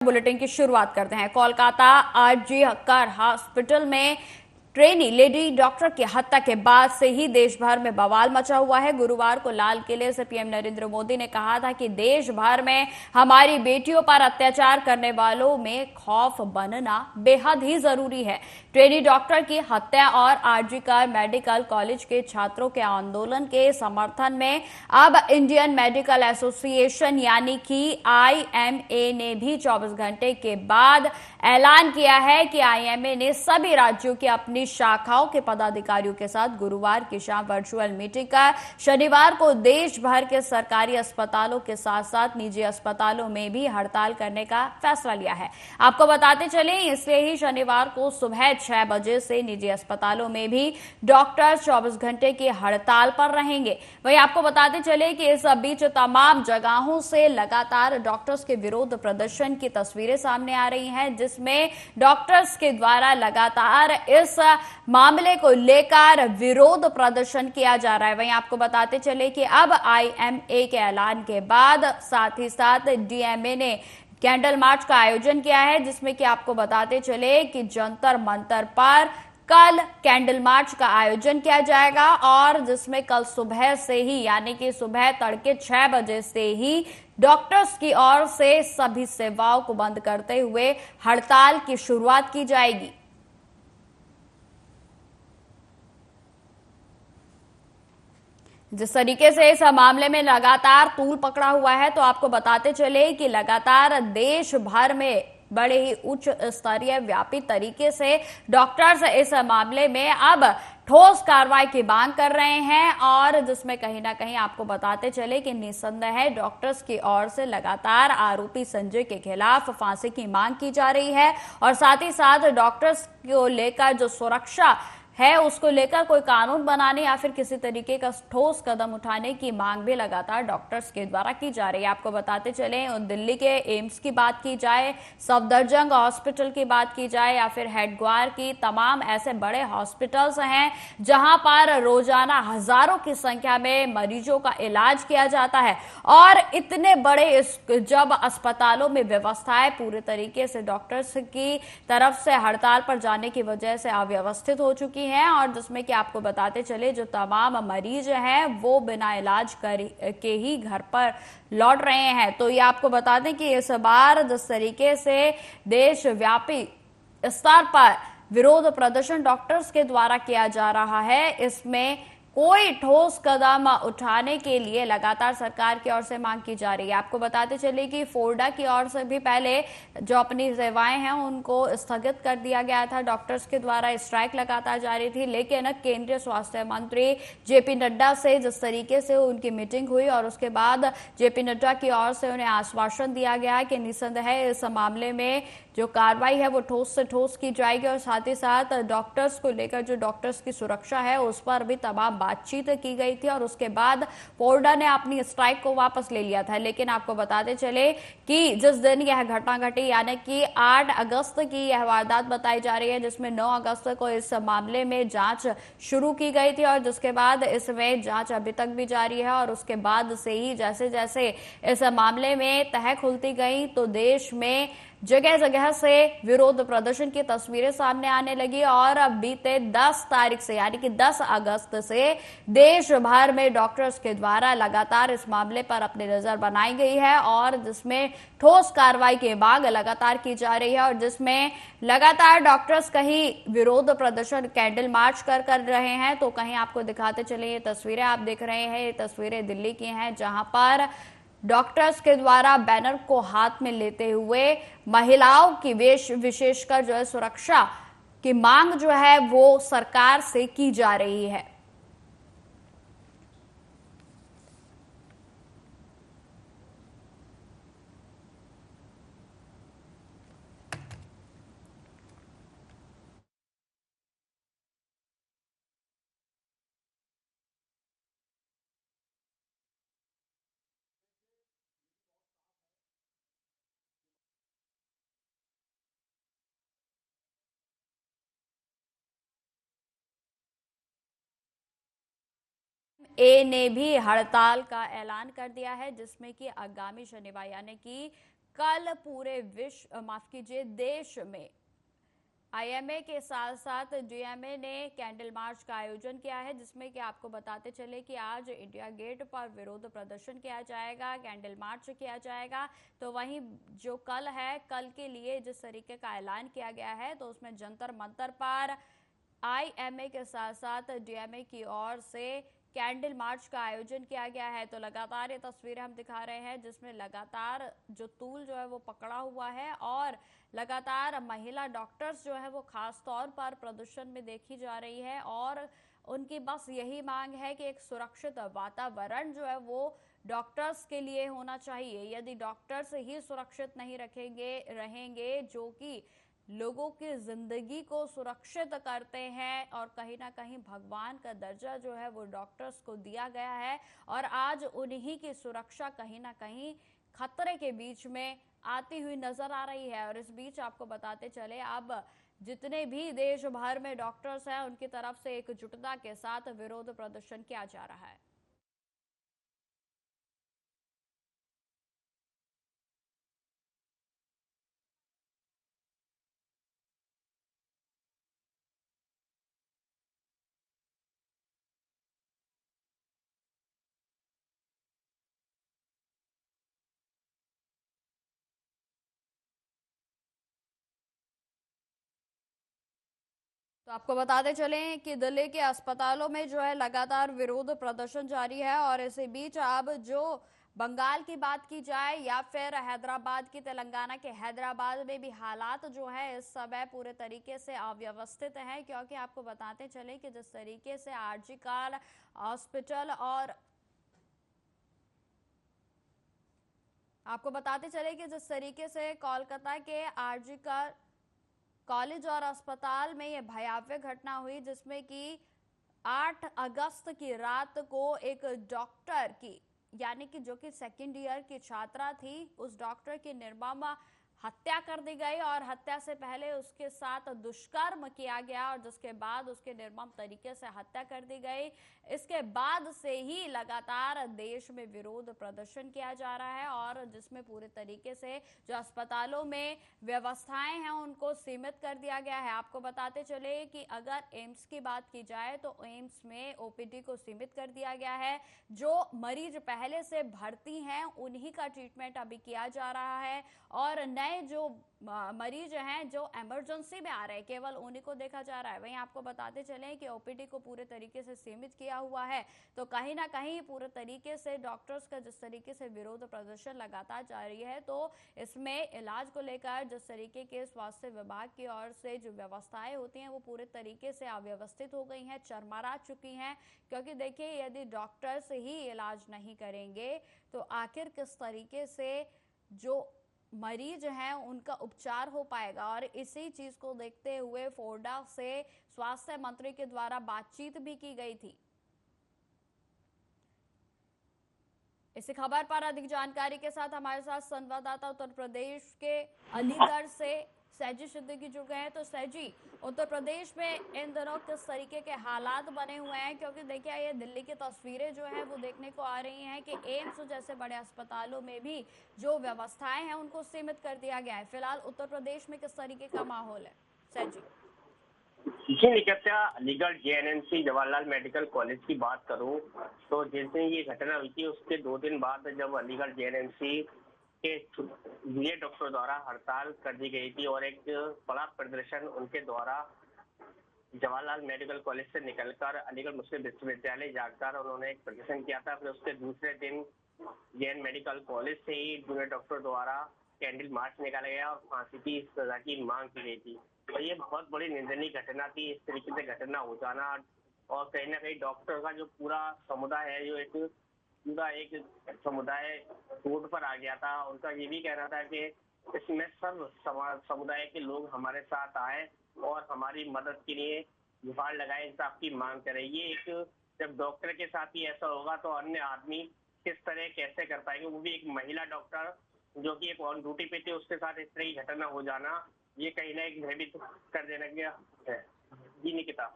Bulletin की शुरुआत करते हैं। कोलकाता आरजी हक्कर हॉस्पिटल में ट्रेनी लेडी डॉक्टर की हत्या के बाद से ही देश भर में बवाल मचा हुआ है। गुरुवार को लाल किले से पीएम नरेंद्र मोदी ने कहा था कि देश भर में हमारी बेटियों पर अत्याचार करने वालों में खौफ बनना बेहद ही जरूरी है। ट्रेनी डॉक्टर की हत्या और आरजीकर मेडिकल कॉलेज के छात्रों के आंदोलन के समर्थन में अब इंडियन मेडिकल एसोसिएशन यानी कि आईएमए ने भी 24 घंटे के बाद ऐलान किया है कि आईएमए ने सभी राज्यों की अपनी शाखाओं के पदाधिकारियों के साथ गुरुवार की शाम वर्चुअल मीटिंग कर शनिवार को देश भर के सरकारी अस्पतालों के साथ साथ निजी अस्पतालों में भी हड़ताल करने का फैसला लिया है। आपको बताते चले, इसलिए ही शनिवार को सुबह 6 बजे से निजी अस्पतालों में भी डॉक्टर 24 घंटे की हड़ताल पर रहेंगे। वहीं आपको बताते चले कि इस बीच तमाम जगहों से लगातार डॉक्टर्स के विरोध प्रदर्शन की तस्वीरें सामने आ रही हैं, जिसमें डॉक्टर्स के द्वारा लगातार इस मामले को लेकर विरोध प्रदर्शन किया जा रहा है। वहीं आपको बताते चले कि अब आईएमए के ऐलान के बाद साथ ही साथ डीएमए ने कैंडल मार्च का आयोजन किया है, जिसमें कि आपको बताते चले कि जंतर मंतर पर कल कैंडल मार्च का आयोजन किया जाएगा और जिसमें कल सुबह से ही यानी कि सुबह तड़के 6 बजे से ही डॉक्टर्स की ओर से सभी सेवाओं को बंद करते हुए हड़ताल की शुरुआत की जाएगी। जिस तरीके से इस मामले में लगातार तूल पकड़ा हुआ है, तो आपको बताते चले कि लगातार देश भर में बड़े ही उच्च स्तरीय व्यापी तरीके से डॉक्टर्स इस मामले में अब ठोस कार्रवाई की मांग कर रहे हैं और जिसमें कहीं ना कहीं आपको बताते चले कि निस्संदेह डॉक्टर्स की ओर से लगातार आरोपी संजय के खिलाफ फांसी की मांग की जा रही है और साथ ही साथ डॉक्टर्स को लेकर जो सुरक्षा है उसको लेकर कोई कानून बनाने या फिर किसी तरीके का ठोस कदम उठाने की मांग भी लगातार डॉक्टर्स के द्वारा की जा रही है। आपको बताते चले, दिल्ली के एम्स की बात की जाए, सफदरजंग हॉस्पिटल की बात की जाए या फिर हेडग्वार की, तमाम ऐसे बड़े हॉस्पिटल्स हैं जहां पर रोजाना हजारों की संख्या में मरीजों का इलाज किया जाता है और इतने बड़े जब अस्पतालों में व्यवस्थाएं पूरे तरीके से डॉक्टर्स की तरफ से हड़ताल पर जाने की वजह से अव्यवस्थित हो चुकी हैं और जिसमें कि आपको बताते चले जो तमाम मरीज हैं वो बिना इलाज के ही घर पर लौट रहे हैं। तो ये आपको बता दें कि इस बार जिस तरीके से देशव्यापी स्तर पर विरोध प्रदर्शन डॉक्टर्स के द्वारा किया जा रहा है, इसमें कोई ठोस कदम उठाने के लिए लगातार सरकार की ओर से मांग की जा रही है। आपको बताते चले कि फोर्डा की ओर से भी पहले जो अपनी सेवाएं हैं उनको स्थगित कर दिया गया था। डॉक्टर्स के द्वारा स्ट्राइक लगातार जारी थी, लेकिन केंद्रीय स्वास्थ्य मंत्री जेपी नड्डा से जिस तरीके से उनकी मीटिंग हुई और उसके बाद जेपी नड्डा की ओर से उन्हें आश्वासन दिया गया कि निस्संदेह इस मामले में जो कार्रवाई है वो ठोस से ठोस की जाएगी और साथ ही साथ डॉक्टर्स को लेकर जो डॉक्टर्स की सुरक्षा है उस पर भी तमाम बातचीत की गई थी और उसके बाद फोर्डा ने अपनी स्ट्राइक को वापस ले लिया था। लेकिन आपको बताते चले कि जिस दिन यह घटना घटी यानी कि 8 अगस्त की यह वारदात बताई जा रही है, जिसमें 9 अगस्त को इस मामले में जांच शुरू की गई थी और जिसके बाद इसमें जांच अभी तक भी जारी है और उसके बाद से ही जैसे जैसे इस मामले में तह खुलती गई तो देश में जगह जगह से विरोध प्रदर्शन की तस्वीरें सामने आने लगी और अब बीते 10 तारीख से यानी कि 10 अगस्त से देश भर में डॉक्टर्स के द्वारा लगातार इस मामले पर अपनी नजर बनाई गई है और जिसमें ठोस कार्रवाई की मांग लगातार की जा रही है और जिसमें लगातार डॉक्टर्स कहीं विरोध प्रदर्शन कैंडल मार्च कर रहे हैं तो कहीं आपको दिखाते चले ये तस्वीरें आप देख रहे हैं, ये तस्वीरें दिल्ली की हैं जहां पर डॉक्टर्स के द्वारा बैनर को हाथ में लेते हुए महिलाओं की विशेषकर जो है सुरक्षा की मांग जो है वो सरकार से की जा रही है। ए ने भी हड़ताल का ऐलान कर दिया है, जिसमें कि आगामी शनिवार यानी कि कल पूरे विश्व माफ कीजिए देश में आईएमए के साथ साथ डीएमए ने कैंडल मार्च का आयोजन किया है, जिसमें कि आपको बताते चले कि आज इंडिया गेट पर विरोध प्रदर्शन किया जाएगा, कैंडल मार्च किया जाएगा। तो वहीं जो कल है, कल के लिए जिस तरीके का ऐलान किया गया है, तो उसमें जंतर मंतर पर आईएमए के साथ साथ डीएमए की ओर से कैंडल मार्च का आयोजन किया गया है। तो लगातार ये तस्वीरें हम दिखा रहे हैं, जिसमें लगातार जो तूल जो है वो पकड़ा हुआ है और लगातार महिला डॉक्टर्स जो है वो खास तौर पर प्रदर्शन में देखी जा रही है और उनकी बस यही मांग है कि एक सुरक्षित वातावरण जो है वो डॉक्टर्स के लिए होना चाहिए। यदि डॉक्टर्स ही सुरक्षित नहीं रहेंगे जो कि लोगों की जिंदगी को सुरक्षित करते हैं और कहीं ना कहीं भगवान का दर्जा जो है वो डॉक्टर्स को दिया गया है और आज उन्हीं की सुरक्षा कहीं ना कहीं खतरे के बीच में आती हुई नजर आ रही है। और इस बीच आपको बताते चले, अब जितने भी देश भर में डॉक्टर्स हैं उनकी तरफ से एकजुटता के साथ विरोध प्रदर्शन किया जा रहा है। तो आपको बताते चलें कि दिल्ली के अस्पतालों में जो है लगातार विरोध प्रदर्शन जारी है और इसी बीच अब जो बंगाल की बात की जाए या फिर हैदराबाद की, तेलंगाना के हैदराबाद में भी हालात जो है इस समय पूरे तरीके से अव्यवस्थित हैं, क्योंकि आपको बताते चले कि जिस तरीके से आरजी कर हॉस्पिटल और आपको बताते चले कि जिस तरीके से कोलकाता के आरजी कर कॉलेज और अस्पताल में यह भयावह घटना हुई, जिसमें कि 8 अगस्त की रात को एक डॉक्टर की, यानी कि जो कि सेकेंड ईयर की छात्रा थी, उस डॉक्टर की निर्मम हत्या कर दी गई और हत्या से पहले उसके साथ दुष्कर्म किया गया और जिसके बाद उसके निर्मम तरीके से हत्या कर दी गई। इसके बाद से ही लगातार देश में विरोध प्रदर्शन किया जा रहा है और जिसमें पूरे तरीके से जो अस्पतालों में व्यवस्थाएं हैं उनको सीमित कर दिया गया है। आपको बताते चले कि अगर एम्स की बात की जाए तो एम्स में ओपीडी को सीमित कर दिया गया है। जो मरीज पहले से भर्ती हैं उन्हीं का ट्रीटमेंट अभी किया जा रहा है और नए जो मरीज हैं जो इमरजेंसी में आ रहे हैं केवल उन्हीं को देखा जा रहा है। वहीं आपको बताते चलें कि ओपीडी को पूरे तरीके से सीमित किया हुआ है। तो कहीं ना कहीं पूरे तरीके से डॉक्टर्स का जिस तरीके से विरोध प्रदर्शन लगातार जारी है, तो इसमें इलाज को लेकर जिस तरीके के स्वास्थ्य विभाग की ओर से जो व्यवस्थाएं होती हैं वो पूरे तरीके से अव्यवस्थित हो गई हैं, चरमरा चुकी हैं। क्योंकि देखिए, यदि डॉक्टर्स ही इलाज नहीं करेंगे तो आखिर किस तरीके से जो मरीज हैं उनका उपचार हो पाएगा। और इसी चीज को देखते हुए फोर्डा से स्वास्थ्य मंत्री के द्वारा बातचीत भी की गई थी। इसी खबर पर अधिक जानकारी के साथ हमारे साथ संवाददाता उत्तर प्रदेश के अलीगढ़ से सैजी सिद्दीकी जुड़ गए हैं। तो सैजी, उत्तर प्रदेश में इन दिनों किस तरीके के हालात बने हुए हैं? क्योंकि देखिए, ये दिल्ली की तस्वीरें जो हैं वो देखने को आ रही हैं कि एम्स जैसे बड़े अस्पतालों में भी जो व्यवस्थाएं हैं उनको सीमित कर दिया गया है। फिलहाल उत्तर प्रदेश में किस तरीके का माहौल है सैजी? जी निकिता, अलीगढ़ जेएनएमसी जवाहरलाल मेडिकल कॉलेज की बात करूं तो जैसे ये घटना हुई थी उसके 2 दिन बाद जब अलीगढ़ जेएनएमसी के ये डॉक्टर द्वारा हड़ताल कर दी गई थी और एक बड़ा प्रदर्शन उनके द्वारा जवाहरलाल मेडिकल कॉलेज से निकलकर अलीगढ़ मुस्लिम विश्वविद्यालय जाकर उन्होंने एक प्रदर्शन किया था। फिर उसके दूसरे दिन जेएन मेडिकल कॉलेज से ही जूनियर डॉक्टर द्वारा कैंडल मार्च निकाला गया और फांसी की सजा की मांग की गई थी। तो ये बहुत बड़ी निंदनीय घटना थी, इस तरीके से घटना हो जाना। और कहीं ना कहीं डॉक्टर का जो पूरा समुदाय है, जो एक समुदाय रोड पर आ गया था। उनका ये भी कहना था कि इसमें सब समुदाय के लोग हमारे साथ आए और हमारी मदद के लिए गुहार लगाए, इंसाफ की मांग करें। ये एक जब डॉक्टर के साथ ही ऐसा होगा तो अन्य आदमी किस तरह कैसे कर पाएंगे, वो भी एक महिला डॉक्टर जो कि एक ऑन ड्यूटी पे थी, उसके साथ इस तरह की घटना हो जाना, ये कहीं ना कहीं भयभीत कर देना गया है। जी निकिता।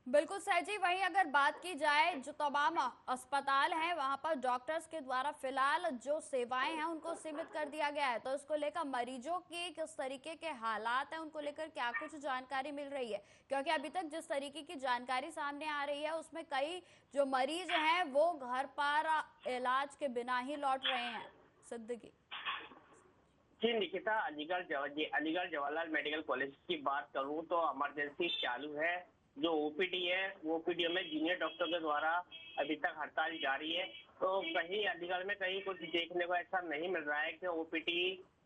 बिल्कुल सहजी, वहीं अगर बात की जाए जो तमाम अस्पताल हैं वहां पर डॉक्टर्स के द्वारा फिलहाल जो सेवाएं हैं उनको सीमित कर दिया गया है, तो इसको लेकर मरीजों के किस तरीके के हालात हैं उनको लेकर क्या कुछ जानकारी मिल रही है? क्योंकि अभी तक जिस तरीके की जानकारी सामने आ रही है उसमें कई जो मरीज हैं वो घर पर इलाज के बिना ही लौट रहे हैं। सिद्दीकी। जी निकिता, अलीगढ़ जवाहरलाल मेडिकल कॉलेज की बात करूं तो इमरजेंसी चालू है। जो ओपीडी है वो ओपीडी में जूनियर डॉक्टर के द्वारा अभी तक हड़ताल जारी है। तो कहीं अलीगढ़ में कहीं कुछ देखने को ऐसा नहीं मिल रहा है कि ओपीडी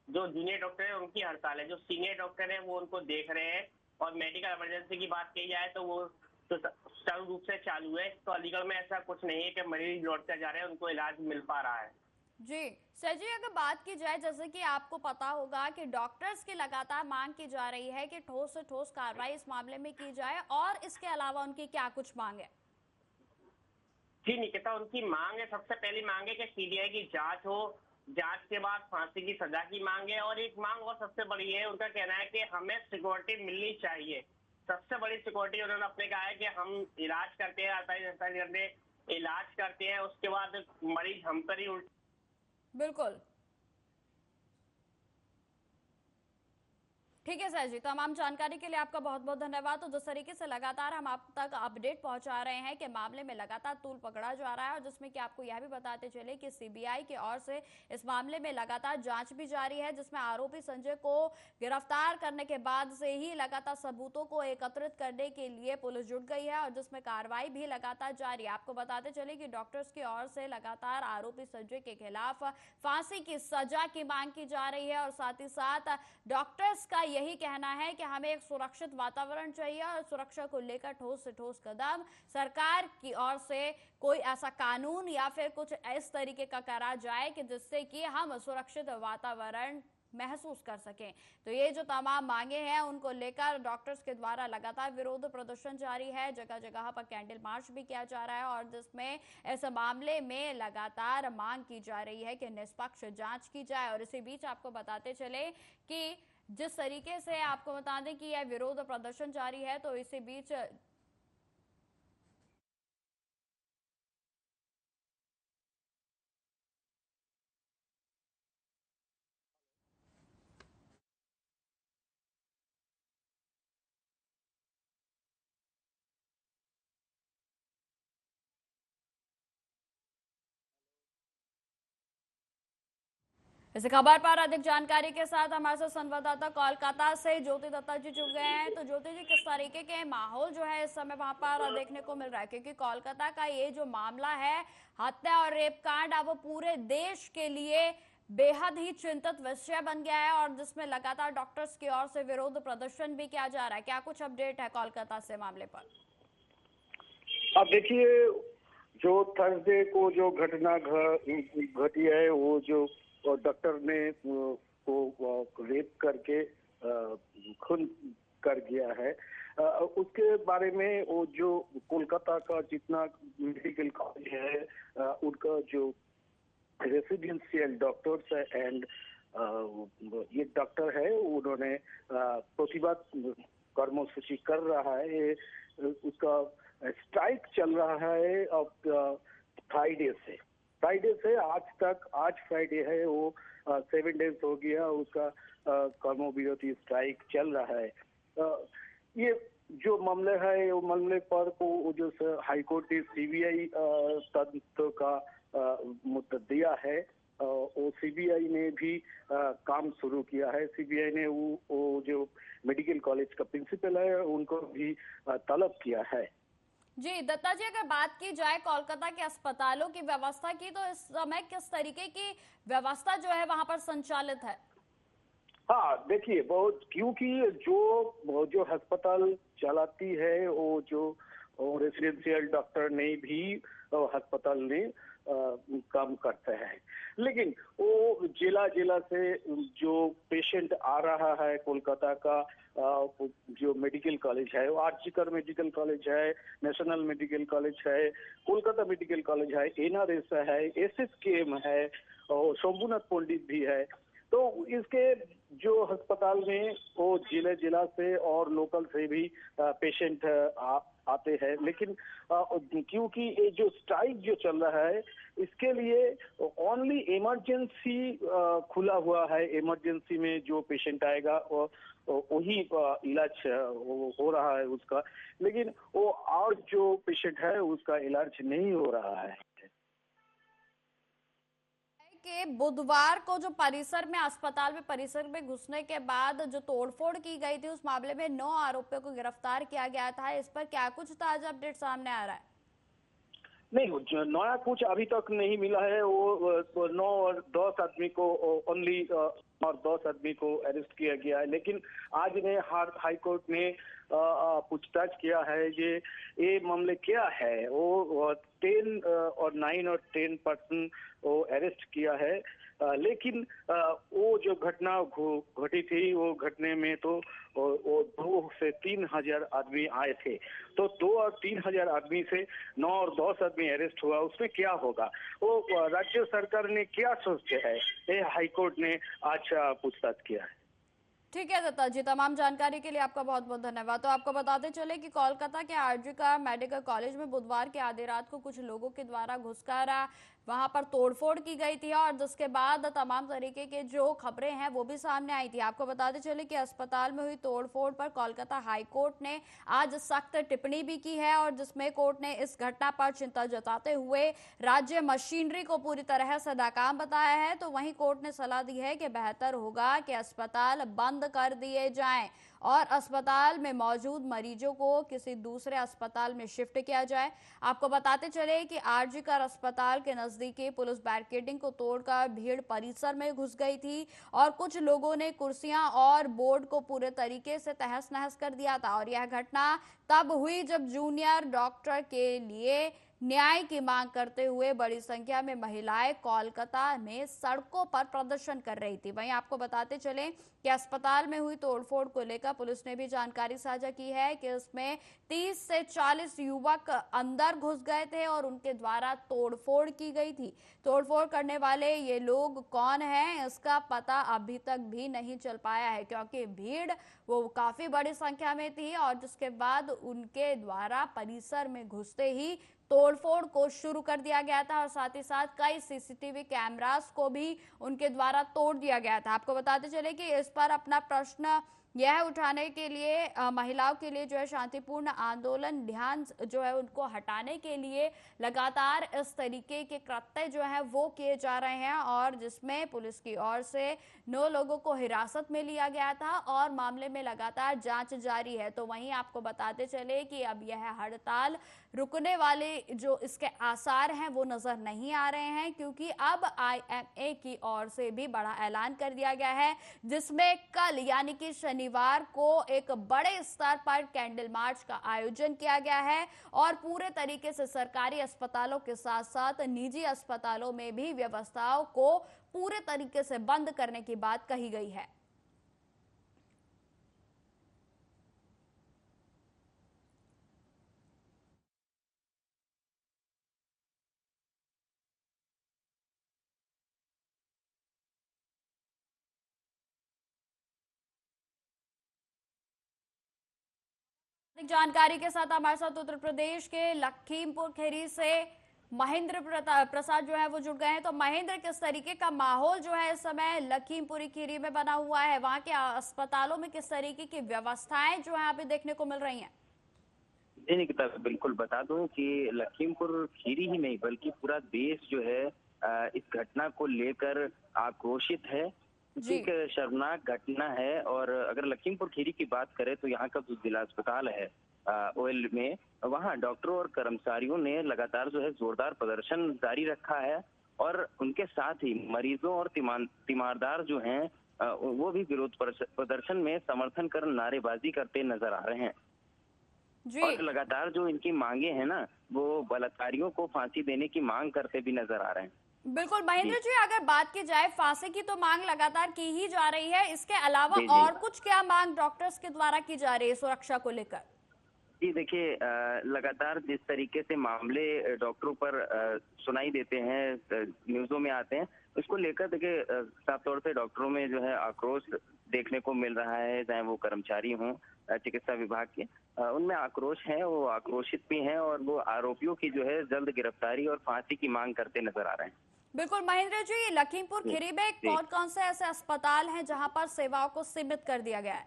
जो जूनियर डॉक्टर है उनकी हड़ताल है। जो सीनियर डॉक्टर है वो उनको देख रहे हैं। और मेडिकल इमरजेंसी की बात की जाए तो वो तो सुचारू रूप से चालू है। तो अलीगढ़ में ऐसा कुछ नहीं है कि मरीज लौट कर जा रहे हैं, उनको इलाज मिल पा रहा है। जी सर जी, अगर बात की जाए जैसे कि आपको पता होगा कि डॉक्टर्स की लगातार मांग की जा रही है कि ठोस से ठोस कार्रवाई इस मामले में की जाए, और इसके अलावा उनकी क्या कुछ मांग है? जी निकिता, उनकी मांग है, सबसे पहली मांग है कि सीबीआई की जांच हो। जांच के बाद फांसी की सजा की मांग है। और एक मांग और सबसे बड़ी है, उनका कहना है कि हमें सिक्योरिटी मिलनी चाहिए। सबसे बड़ी सिक्योरिटी उन्होंने अपने कहा है कि हम इलाज करते हैं, 48 घंटे इलाज करते हैं, उसके बाद मरीज हम पर ही उल्टा। बिल्कुल ठीक है सर जी, तमाम जानकारी के लिए आपका बहुत बहुत धन्यवाद। तो जिस तरीके से लगातार हम आप तक अपडेट पहुंचा रहे हैं कि मामले में लगातार तूल पकड़ा जा रहा है, और जिसमें कि आपको यह भी बताते चले कि सीबीआई की ओर से इस मामले में लगातार जांच भी जारी है, जिसमें आरोपी संजय को गिरफ्तार करने के बाद से ही लगातार सबूतों को एकत्रित करने के लिए पुलिस जुट गई है, और जिसमें कार्रवाई भी लगातार जारी है। आपको बताते चले कि डॉक्टर्स की ओर से लगातार आरोपी संजय के खिलाफ फांसी की सजा की मांग की जा रही है, और साथ ही साथ डॉक्टर्स का यही कहना है कि हमें एक सुरक्षित वातावरण चाहिए, और सुरक्षा को लेकर ठोस से ठोस कदम सरकार की ओर से कोई ऐसा कानून या फिर कुछ इस तरीके का करा जाए कि जिससे कि हम सुरक्षित वातावरण महसूस कर सकें। तो ये जो तमाम मांगे हैं उनको लेकर डॉक्टर्स के द्वारा लगातार विरोध प्रदर्शन जारी है, जगह जगह पर कैंडल मार्च भी किया जा रहा है, और जिसमें इस मामले में लगातार मांग की जा रही है कि निष्पक्ष जांच की जाए। और इसी बीच आपको बताते चले कि जिस तरीके से आपको बता दें कि यह विरोध प्रदर्शन जारी है, तो इसी बीच इस खबर पर अधिक जानकारी के साथ हमारे साथ संवाददाता कोलकाता से ज्योति दत्ता जी जुड़ गए हैं। तो ज्योति जी, किस तरीके के माहौल जो है इस समय वहां पर देखने को मिल रहा है? क्योंकि कोलकाता का ये जो मामला है हत्या और रेप कांड, अब वो पूरे देश के लिए बेहद ही चिंतित विषय बन गया है, और जिसमें लगातार डॉक्टर्स की ओर से विरोध प्रदर्शन भी किया जा रहा है। क्या कुछ अपडेट है कोलकाता से मामले पर? अब देखिए, जो थर्सडे को जो घटना घटी है, वो जो डॉक्टर ने को रेप करके खून कर दिया है, उसके बारे में वो जो कोलकाता का जितना मेडिकल कॉलेज है, उनका जो रेसिडेंशियल डॉक्टर्स है एंड ये डॉक्टर है, उन्होंने प्रतिवाद कर्मसूची कर रहा है। उसका स्ट्राइक चल रहा है अब फ्राइडे से आज तक। आज फ्राइडे है, वो 7 डेज हो गया उसका कर्मविरोधी स्ट्राइक चल रहा है। ये जो मामले है, वो मामले पर को जो हाई कोर्ट ने सीबीआई तंत्र का मुद्दा है, वो सीबीआई ने भी काम शुरू किया है। सीबीआई ने वो जो मेडिकल कॉलेज का प्रिंसिपल है उनको भी तलब किया है। जी दत्ता जी, अगर बात की जाए कोलकाता के अस्पतालों की व्यवस्था की, तो इस समय किस तरीके की व्यवस्था जो है वहां पर संचालित है? हाँ देखिए, बहुत क्योंकि जो अस्पताल चलाती है, वो जो रेसिडेंशियल डॉक्टर ने भी अस्पताल ने काम करते हैं, लेकिन वो जिला से जो पेशेंट आ रहा है कोलकाता का, जो मेडिकल कॉलेज है, वो आरजीकर मेडिकल कॉलेज है, नेशनल मेडिकल कॉलेज है, कोलकाता मेडिकल कॉलेज है, एनआरएस है, एसएसकेएम है, और शंभुनाथ पंडित भी है। तो इसके जो अस्पताल में वो जिला से और लोकल से भी पेशेंट आते हैं, लेकिन क्योंकि ये जो स्ट्राइक जो चल रहा है इसके लिए ओनली इमरजेंसी खुला हुआ है। इमरजेंसी में जो पेशेंट आएगा वही इलाज हो रहा है उसका, लेकिन वो और जो पेशेंट है उसका इलाज नहीं हो रहा है। कि बुधवार को जो परिसर में अस्पताल में परिसर में घुसने के बाद जो तोड़फोड़ की गई थी उस मामले में 9 आरोपियों को गिरफ्तार किया गया था। इस पर क्या कुछ ताजा अपडेट सामने आ रहा है? नहीं, नया कुछ अभी तक नहीं मिला है। वो 9 और 10 आदमी को ओनली और 10 आदमी को अरेस्ट किया गया है, लेकिन आज ने हाई कोर्ट ने पूछताछ किया है ये मामले क्या है। वो 10 और 9 और 10 पर्सन वो अरेस्ट किया है, लेकिन वो जो घटना घटी थी वो घटने में तो वो 2 से 3 हजार आदमी आए थे। तो 2 और 3 हजार आदमी से 9 और 10 आदमी अरेस्ट हुआ, उसमें क्या होगा? वो राज्य सरकार ने क्या सोचे है, ये हाईकोर्ट ने आज पूछताछ किया है। ठीक है दत्ता जी, तमाम जानकारी के लिए आपका बहुत बहुत धन्यवाद। तो आपको बताते चले कि कोलकाता के आरजी का मेडिकल कॉलेज में बुधवार की आधी रात को कुछ लोगों के द्वारा घुसकर वहां पर तोड़फोड़ की गई थी और जिसके बाद तमाम तरीके के जो खबरें हैं वो भी सामने आई थी। आपको बताते चले कि अस्पताल में हुई तोड़फोड़ पर कोलकाता हाई कोर्ट ने आज सख्त टिप्पणी भी की है और जिसमें कोर्ट ने इस घटना पर चिंता जताते हुए राज्य मशीनरी को पूरी तरह से नाकाम बताया है। तो वहीं कोर्ट ने सलाह दी है कि बेहतर होगा कि अस्पताल बंद कर दिए जाएं और अस्पताल में मौजूद मरीजों को किसी दूसरे अस्पताल में शिफ्ट किया जाए। आपको बताते चले कि आरजी कर अस्पताल के नजदीकी पुलिस बैरिकेडिंग को तोड़कर भीड़ परिसर में घुस गई थी और कुछ लोगों ने कुर्सियां और बोर्ड को पूरे तरीके से तहस नहस कर दिया था। और यह घटना तब हुई जब जूनियर डॉक्टर के लिए न्याय की मांग करते हुए बड़ी संख्या में महिलाएं कोलकाता में सड़कों पर प्रदर्शन कर रही थी। वहीं आपको बताते चले कि अस्पताल में हुई तोड़फोड़ को लेकर पुलिस ने भी जानकारी साझा की है कि उसमें 30 से 40 युवक अंदर घुस गए थे और उनके द्वारा तोड़फोड़ की गई थी। तोड़फोड़ करने वाले ये लोग कौन हैं इसका पता अभी तक भी नहीं चल पाया है, क्योंकि भीड़ वो काफी बड़ी संख्या में थी और जिसके बाद उनके द्वारा परिसर में घुसते ही तोड़फोड़ को शुरू कर दिया गया था और साथ ही साथ कई सीसीटीवी कैमरास को भी उनके द्वारा तोड़ दिया गया था। आपको बताते चले कि इस पर अपना प्रश्न यह उठाने के लिए महिलाओं के लिए जो है शांतिपूर्ण आंदोलन ध्यान जो है उनको हटाने के लिए लगातार इस तरीके के कृत्य जो है वो किए जा रहे हैं और जिसमें पुलिस की ओर से 9 लोगों को हिरासत में लिया गया था और मामले में लगातार जांच जारी है। तो वहीं आपको बताते चले कि अब यह हड़ताल रुकने वाले जो इसके आसार हैं वो नजर नहीं आ रहे हैं, क्योंकि अब IMA की ओर से भी बड़ा ऐलान कर दिया गया है जिसमें कल यानी कि शनिवार को एक बड़े स्तर पर कैंडल मार्च का आयोजन किया गया है और पूरे तरीके से सरकारी अस्पतालों के साथ साथ निजी अस्पतालों में भी व्यवस्थाओं को पूरे तरीके से बंद करने की बात कही गई है। जानकारी के साथ हमारे साथ उत्तर प्रदेश के लखीमपुर खीरी से महेंद्र प्रसाद जो है वो जुड़ गए हैं। तो महेंद्र, किस तरीके का माहौल जो है इस समय लखीमपुर खीरी में बना हुआ है, वहां के अस्पतालों में किस तरीके की व्यवस्थाएं जो है अभी देखने को मिल रही हैं? जी निकिता, बिल्कुल बता दूं कि लखीमपुर खीरी ही नहीं बल्कि पूरा देश जो है इस घटना को लेकर आक्रोशित है। एक शर्मनाक घटना है और अगर लखीमपुर खीरी की बात करें तो यहाँ का जो जिला अस्पताल है ओएल में, वहाँ डॉक्टरों और कर्मचारियों ने लगातार जो है जोरदार प्रदर्शन जारी रखा है और उनके साथ ही मरीजों और तीमारदार जो हैं वो भी विरोध प्रदर्शन में समर्थन कर नारेबाजी करते नजर आ रहे हैं। और लगातार जो इनकी मांगे हैं ना, वो बलात्कारियों को फांसी देने की मांग करते भी नजर आ रहे हैं। बिल्कुल महेंद्र जी, अगर बात की जाए फांसी की तो मांग लगातार की ही जा रही है, इसके अलावा और कुछ क्या मांग डॉक्टर्स के द्वारा की जा रही है सुरक्षा को लेकर? जी देखिए, लगातार जिस तरीके से मामले डॉक्टरों पर सुनाई देते हैं, न्यूज़ों में आते हैं, इसको लेकर देखिए साफ तौर से डॉक्टरों में जो है आक्रोश देखने को मिल रहा है, चाहे वो कर्मचारी हों चिकित्सा विभाग के, उनमें आक्रोश है, वो आक्रोशित भी हैं और वो आरोपियों की जो है जल्द गिरफ्तारी और फांसी की मांग करते नजर आ रहे हैं। बिल्कुल महेंद्र जी, लखीमपुर जी खीरी में जी कौन कौन से ऐसे अस्पताल हैं जहां पर सेवाओं को सीमित कर दिया गया है?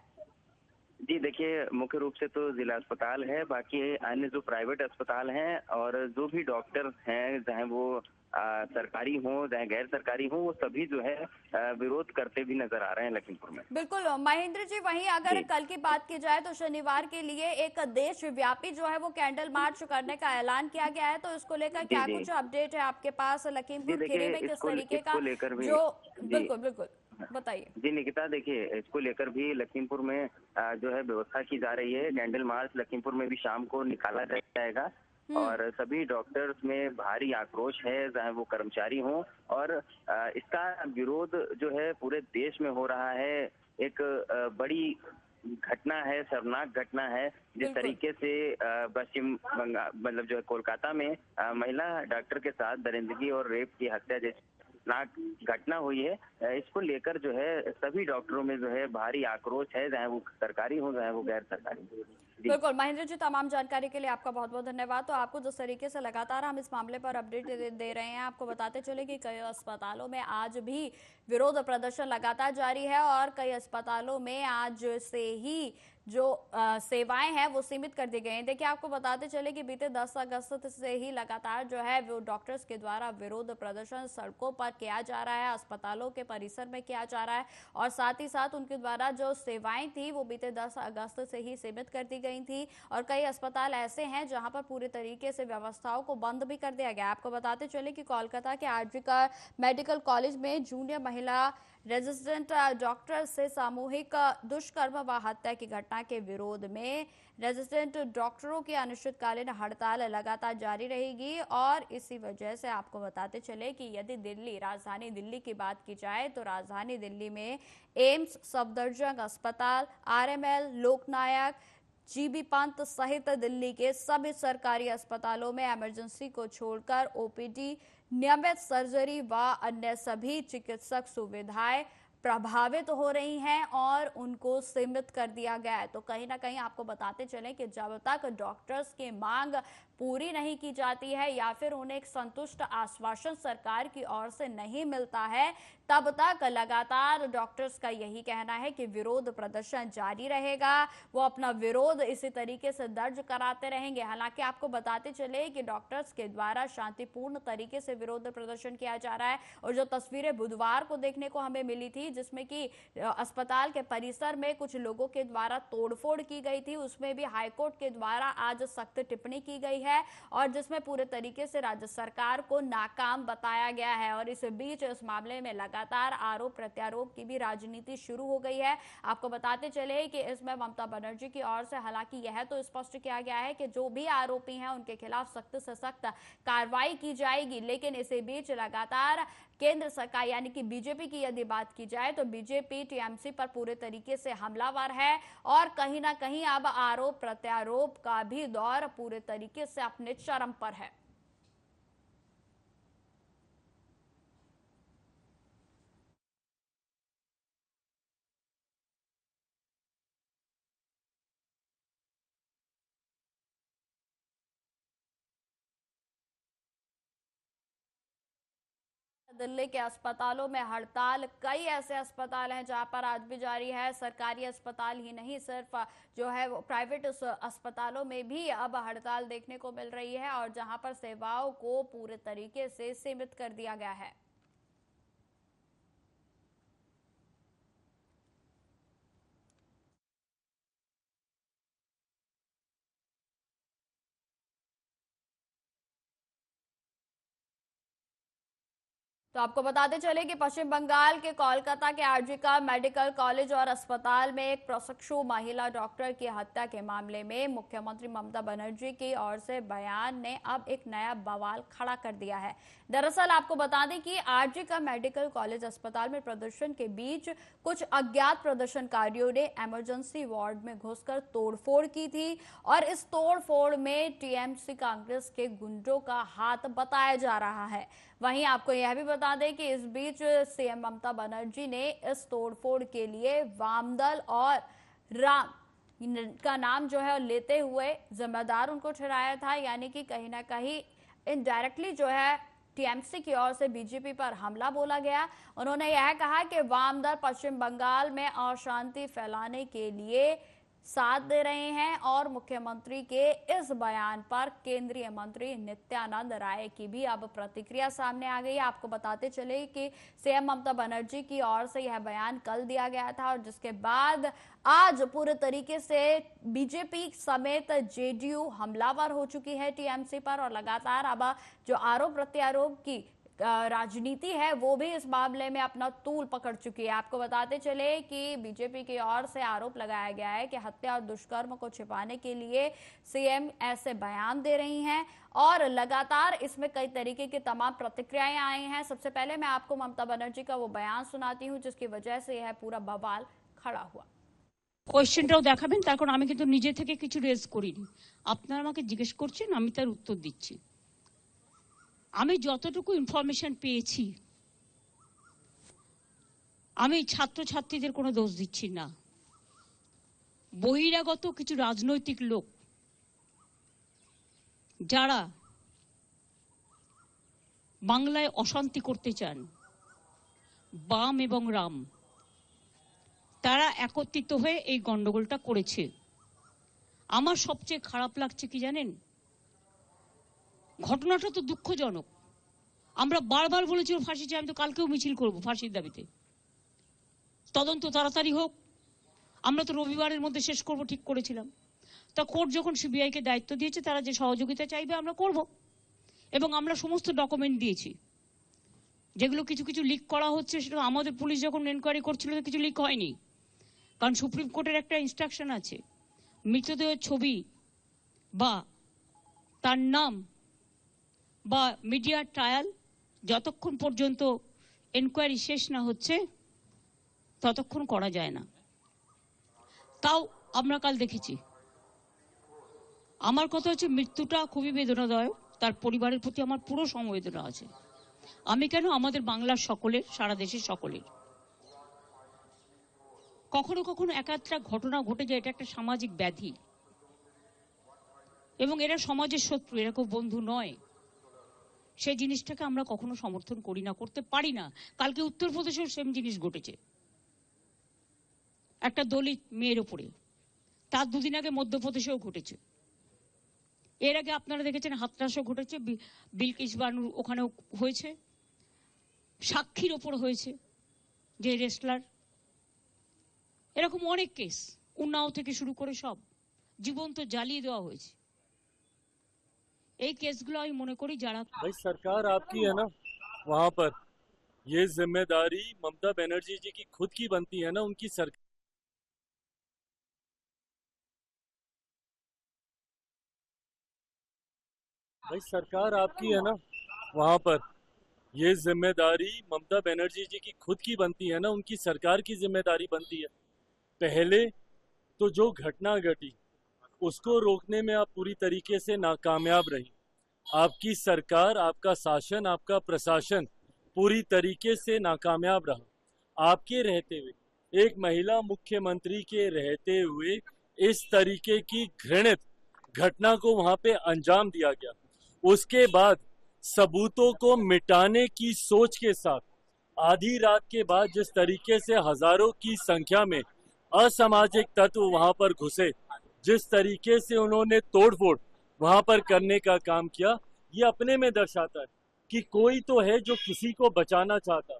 जी देखिए, मुख्य रूप से तो जिला अस्पताल है, बाकी अन्य जो प्राइवेट अस्पताल हैं और जो भी डॉक्टर हैं, चाहे वो सरकारी हों चाहे गैर सरकारी हों, वो सभी जो है विरोध करते भी नजर आ रहे हैं लखीमपुर में। बिल्कुल महेंद्र जी, वहीं अगर जी कल की बात की जाए तो शनिवार के लिए एक देशव्यापी जो है वो कैंडल मार्च करने का ऐलान किया गया है, तो इसको लेकर जी क्या जी कुछ अपडेट है आपके पास? जी लखीमपुर खीरी देखिए, में किस इसको तरीके इसको का लेकर भी जो जी बिल्कुल बिल्कुल बताइए। जी निकिता, देखिए इसको लेकर भी लखीमपुर में जो है व्यवस्था की जा रही है। कैंडल मार्च लखीमपुर में भी शाम को निकाला जाएगा और सभी डॉक्टर्स में भारी आक्रोश है, चाहे वो कर्मचारी हों, और इसका विरोध जो है पूरे देश में हो रहा है। एक बड़ी घटना है, शर्मनाक घटना है। जिस बिल्कुल तरीके से पश्चिम बंगाल मतलब जो है कोलकाता में महिला डॉक्टर के साथ दरिंदगी और रेप की हत्या जैसी खतरनाक घटना हुई है, इसको लेकर जो है सभी डॉक्टरों में जो है भारी आक्रोश है, चाहे वो सरकारी हो चाहे वो गैर सरकारी। जी बिल्कुल महेंद्र जी, तमाम जानकारी के लिए आपका बहुत बहुत धन्यवाद। तो आपको जिस तरीके से लगातार हम इस मामले पर अपडेट दे रहे हैं, आपको बताते चले कि कई अस्पतालों में आज भी विरोध प्रदर्शन लगातार जारी है और कई अस्पतालों में आज से ही जो सेवाएं हैं वो सीमित कर दी गई हैं। देखिए, आपको बताते चले कि बीते 10 अगस्त से ही लगातार जो है वो डॉक्टर्स के द्वारा विरोध प्रदर्शन सड़कों पर किया जा रहा है, अस्पतालों के परिसर में किया जा रहा है और साथ ही साथ उनके द्वारा जो सेवाएं थी वो बीते 10 अगस्त से ही सीमित कर दी गई थी और कई अस्पताल ऐसे हैं जहां पर पूरे तरीके से व्यवस्थाओं को बंद भी कर दिया गया। आपको बताते चले कि कोलकाता के आरजी मेडिकल कॉलेज में जूनियर महिला रेजिडेंट डॉक्टर से सामूहिक दुष्कर्म व हत्या की घटना के विरोध में रेजिडेंट डॉक्टरों की अनिश्चितकालीन हड़ताल लगातार जारी रहेगी और इसी वजह से आपको बताते चले कि यदि राजधानी दिल्ली की बात की जाए तो राजधानी दिल्ली में एम्स, सफदरजंग अस्पताल, आरएमएल, लोकनायक, जीबी पंत सहित दिल्ली के सभी सरकारी अस्पतालों में इमरजेंसी को छोड़कर ओपीडी, नियमित सर्जरी व अन्य सभी चिकित्सक सुविधाएं प्रभावित हो रही हैं और उनको सीमित कर दिया गया है। तो कहीं ना कहीं आपको बताते चलें कि जब तक डॉक्टर्स की मांग पूरी नहीं की जाती है या फिर उन्हें एक संतुष्ट आश्वासन सरकार की ओर से नहीं मिलता है, तब तक लगातार डॉक्टर्स का यही कहना है कि विरोध प्रदर्शन जारी रहेगा। वो अपना विरोध इसी तरीके से दर्ज कराते रहेंगे। हालांकि आपको बताते चले कि डॉक्टर्स के द्वारा शांतिपूर्ण तरीके से विरोध प्रदर्शन किया जा रहा है और जो तस्वीरें बुधवार को देखने को हमें मिली थी जिसमें कि अस्पताल के परिसर में कुछ लोगों के द्वारा तोड़फोड़ की गई थी, उसमें भी हाईकोर्ट के द्वारा आज सख्त टिप्पणी की गई है और जिसमें पूरे तरीके से राज्य सरकार को नाकाम बताया गया है। और इस बीच इस मामले में लगातार आरोप प्रत्यारोप की भी राजनीति शुरू हो गई है। आपको बताते चले कि इसमें ममता बनर्जी की ओर से हालांकि यह तो स्पष्ट किया गया है कि जो भी आरोपी हैं उनके खिलाफ सख्त से सख्त कार्रवाई की जाएगी, लेकिन इसी बीच लगातार केंद्र सरकार यानी कि बीजेपी की यदि बात की जाए तो बीजेपी टीएमसी पर पूरे तरीके से हमलावर है और कहीं ना कहीं अब आरोप प्रत्यारोप का भी दौर पूरे तरीके से अपने चरम पर है। दिल्ली के अस्पतालों में हड़ताल, कई ऐसे अस्पताल हैं जहां पर आज भी जारी है। सरकारी अस्पताल ही नहीं, सिर्फ जो है वो प्राइवेट अस्पतालों में भी अब हड़ताल देखने को मिल रही है और जहां पर सेवाओं को पूरे तरीके से सीमित कर दिया गया है। तो आपको बताते चले कि पश्चिम बंगाल के कोलकाता के आरजी मेडिकल कॉलेज और अस्पताल में एक प्रशिक्षु महिला डॉक्टर की हत्या के मामले में मुख्यमंत्री ममता बनर्जी की ओर से बयान ने अब एक नया बवाल खड़ा कर दिया है। दरअसल आपको बता दें कि आरजी मेडिकल कॉलेज अस्पताल में प्रदर्शन के बीच कुछ अज्ञात प्रदर्शनकारियों ने इमरजेंसी वार्ड में घुसकर तोड़फोड़ की थी और इस तोड़फोड़ में टीएमसी कांग्रेस के गुंडों का हाथ बताया जा रहा है। वहीं आपको यह भी बता दें कि इस बीच सीएम ममता बनर्जी ने इस तोड़फोड़ के लिए वामदल और राम का नाम जो है लेते हुए जिम्मेदार उनको ठहराया था, यानी कि कहीं ना कहीं इनडायरेक्टली जो है टीएमसी की ओर से बीजेपी पर हमला बोला गया। उन्होंने यह कहा कि वामदल पश्चिम बंगाल में अशांति फैलाने के लिए साथ दे रहे हैं और मुख्यमंत्री के इस बयान पर केंद्रीय मंत्री नित्यानंद राय की भी अब प्रतिक्रिया सामने आ गई है। आपको बताते चले कि सीएम ममता बनर्जी की ओर से यह बयान कल दिया गया था और जिसके बाद आज पूरे तरीके से बीजेपी समेत जेडीयू हमलावर हो चुकी है टीएमसी पर और लगातार अब जो आरोप प्रत्यारोप की राजनीति है वो भी इस मामले में अपना तूल पकड़ चुकी है। आपको बताते चले कि बीजेपी की ओर से आरोप लगाया गया है कि हत्या और दुष्कर्म को छिपाने के लिए सीएम ऐसे बयान दे रही हैं और लगातार इसमें कई तरीके की तमाम प्रतिक्रियाएं आई हैं। सबसे पहले मैं आपको ममता बनर्जी का वो बयान सुनाती हूँ जिसकी वजह से यह पूरा बवाल खड़ा हुआ। কোয়েশ্চেনটাও দেখাবেন, তার কারণ আমি কিন্তু নিজে থেকে কিছু রেজ করিনি, আপনারা আমাকে জিজ্ঞেস করছেন, আমি তার উত্তর দিচ্ছি। আমি যতটুকু ইনফরমেশন পেয়েছি, আমি ছাত্রছাত্রীদের কোনো দোষ দিচ্ছি না, বহিরাগত কিছু রাজনৈতিক লোক যারা বাংলায় অশান্তি করতে চান, বাম এবং রাম, তারা একত্রিত হয়ে এই গন্ডগোলটা করেছে। আমার সবচেয়ে খারাপ লাগছে কি জানেন, ঘটনাটা তো দুঃখজনক। আমরা বারবার বলেছি ফাঁসি চাই, আমি তো কালকেও মিছিল করব ফাঁসির দাবিতে। তদন্ত তাড়াতাড়ি হোক, আমরা তো রবিবারের মধ্যে শেষ করব ঠিক করেছিলাম। তা কোর্ট যখন সিবিআইকে দায়িত্ব দিয়েছে, তারা যে সহযোগিতা চাইবে আমরা করব এবং আমরা সমস্ত ডকুমেন্ট দিয়েছি। যেগুলো কিছু কিছু লিক করা হচ্ছে সেটা আমাদের পুলিশ যখন এনকোয়ারি করছিল কিছু লিক হয়নি, কারণ সুপ্রিম কোর্টের একটা ইনস্ট্রাকশন আছে, মৃতদেহের ছবি বা তার নাম বা মিডিয়া ট্রায়াল যতক্ষণ পর্যন্ত এনকোয়ারি শেষ না হচ্ছে ততক্ষণ করা যায় না। তাও আমরা কাল দেখেছি। আমার কথা হচ্ছে মৃত্যুটা খুবই বেদনাদায়ক, তার পরিবারের প্রতি আমার পুরো সমবেদনা আছে। আমি কেন, আমাদের বাংলার সকলের, সারা দেশের সকলের। কখনো কখনো একাত্রা ঘটনা ঘটে যায়, এটা একটা সামাজিক ব্যাধি এবং এরা সমাজের শত্রু, এরা কেউ বন্ধু নয়। সেই জিনিসটাকে আমরা কখনো সমর্থন করি না, করতে পারি না। কালকে উত্তরপ্রদেশেও সেম জিনিস ঘটেছে, একটা দলিত মেয়ের উপরে। তার দুদিন আগে মধ্যপ্রদেশেও ঘটেছে। এর আগে আপনারা দেখেছেন হাতরাসও ঘটেছে, বিলকিস বানুর ওখানেও হয়েছে, সাক্ষীর ওপর হয়েছে যে রেসলার। এরকম অনেক কেস, উন্নাও থেকে শুরু করে সব জীবন্ত জ্বালিয়ে দেওয়া হয়েছে। এই কেসগুলো আমি মনে করি যারা भाई सरकार आपकी है ना, वहाँ पर ये जिम्मेदारी ममता बनर्जी जी की खुद की बनती है ना, उनकी सरकार। भाई सरकार आपकी है ना, वहाँ पर ये जिम्मेदारी ममता बनर्जी जी की खुद की बनती है ना, उनकी सरकार की जिम्मेदारी बनती है। पहले तो जो घटना घटी उसको रोकने में आप पूरी तरीके से नाकामयाब रही। आपकी सरकार, आपका शासन, आपका प्रशासन पूरी तरीके से नाकामयाब रहा। आपके रहते हुए, एक महिला मुख्यमंत्री के रहते हुए इस तरीके की घृणित घटना को वहां पे अंजाम दिया गया। उसके बाद सबूतों को मिटाने की सोच के साथ आधी रात के बाद जिस तरीके से हजारों की संख्या में असामाजिक तत्व वहां पर घुसे, जिस तरीके से उन्होंने तोड़फोड़ वहां पर करने का काम किया, ये अपने में दर्शाता है कि कोई तो है जो किसी को बचाना चाहता।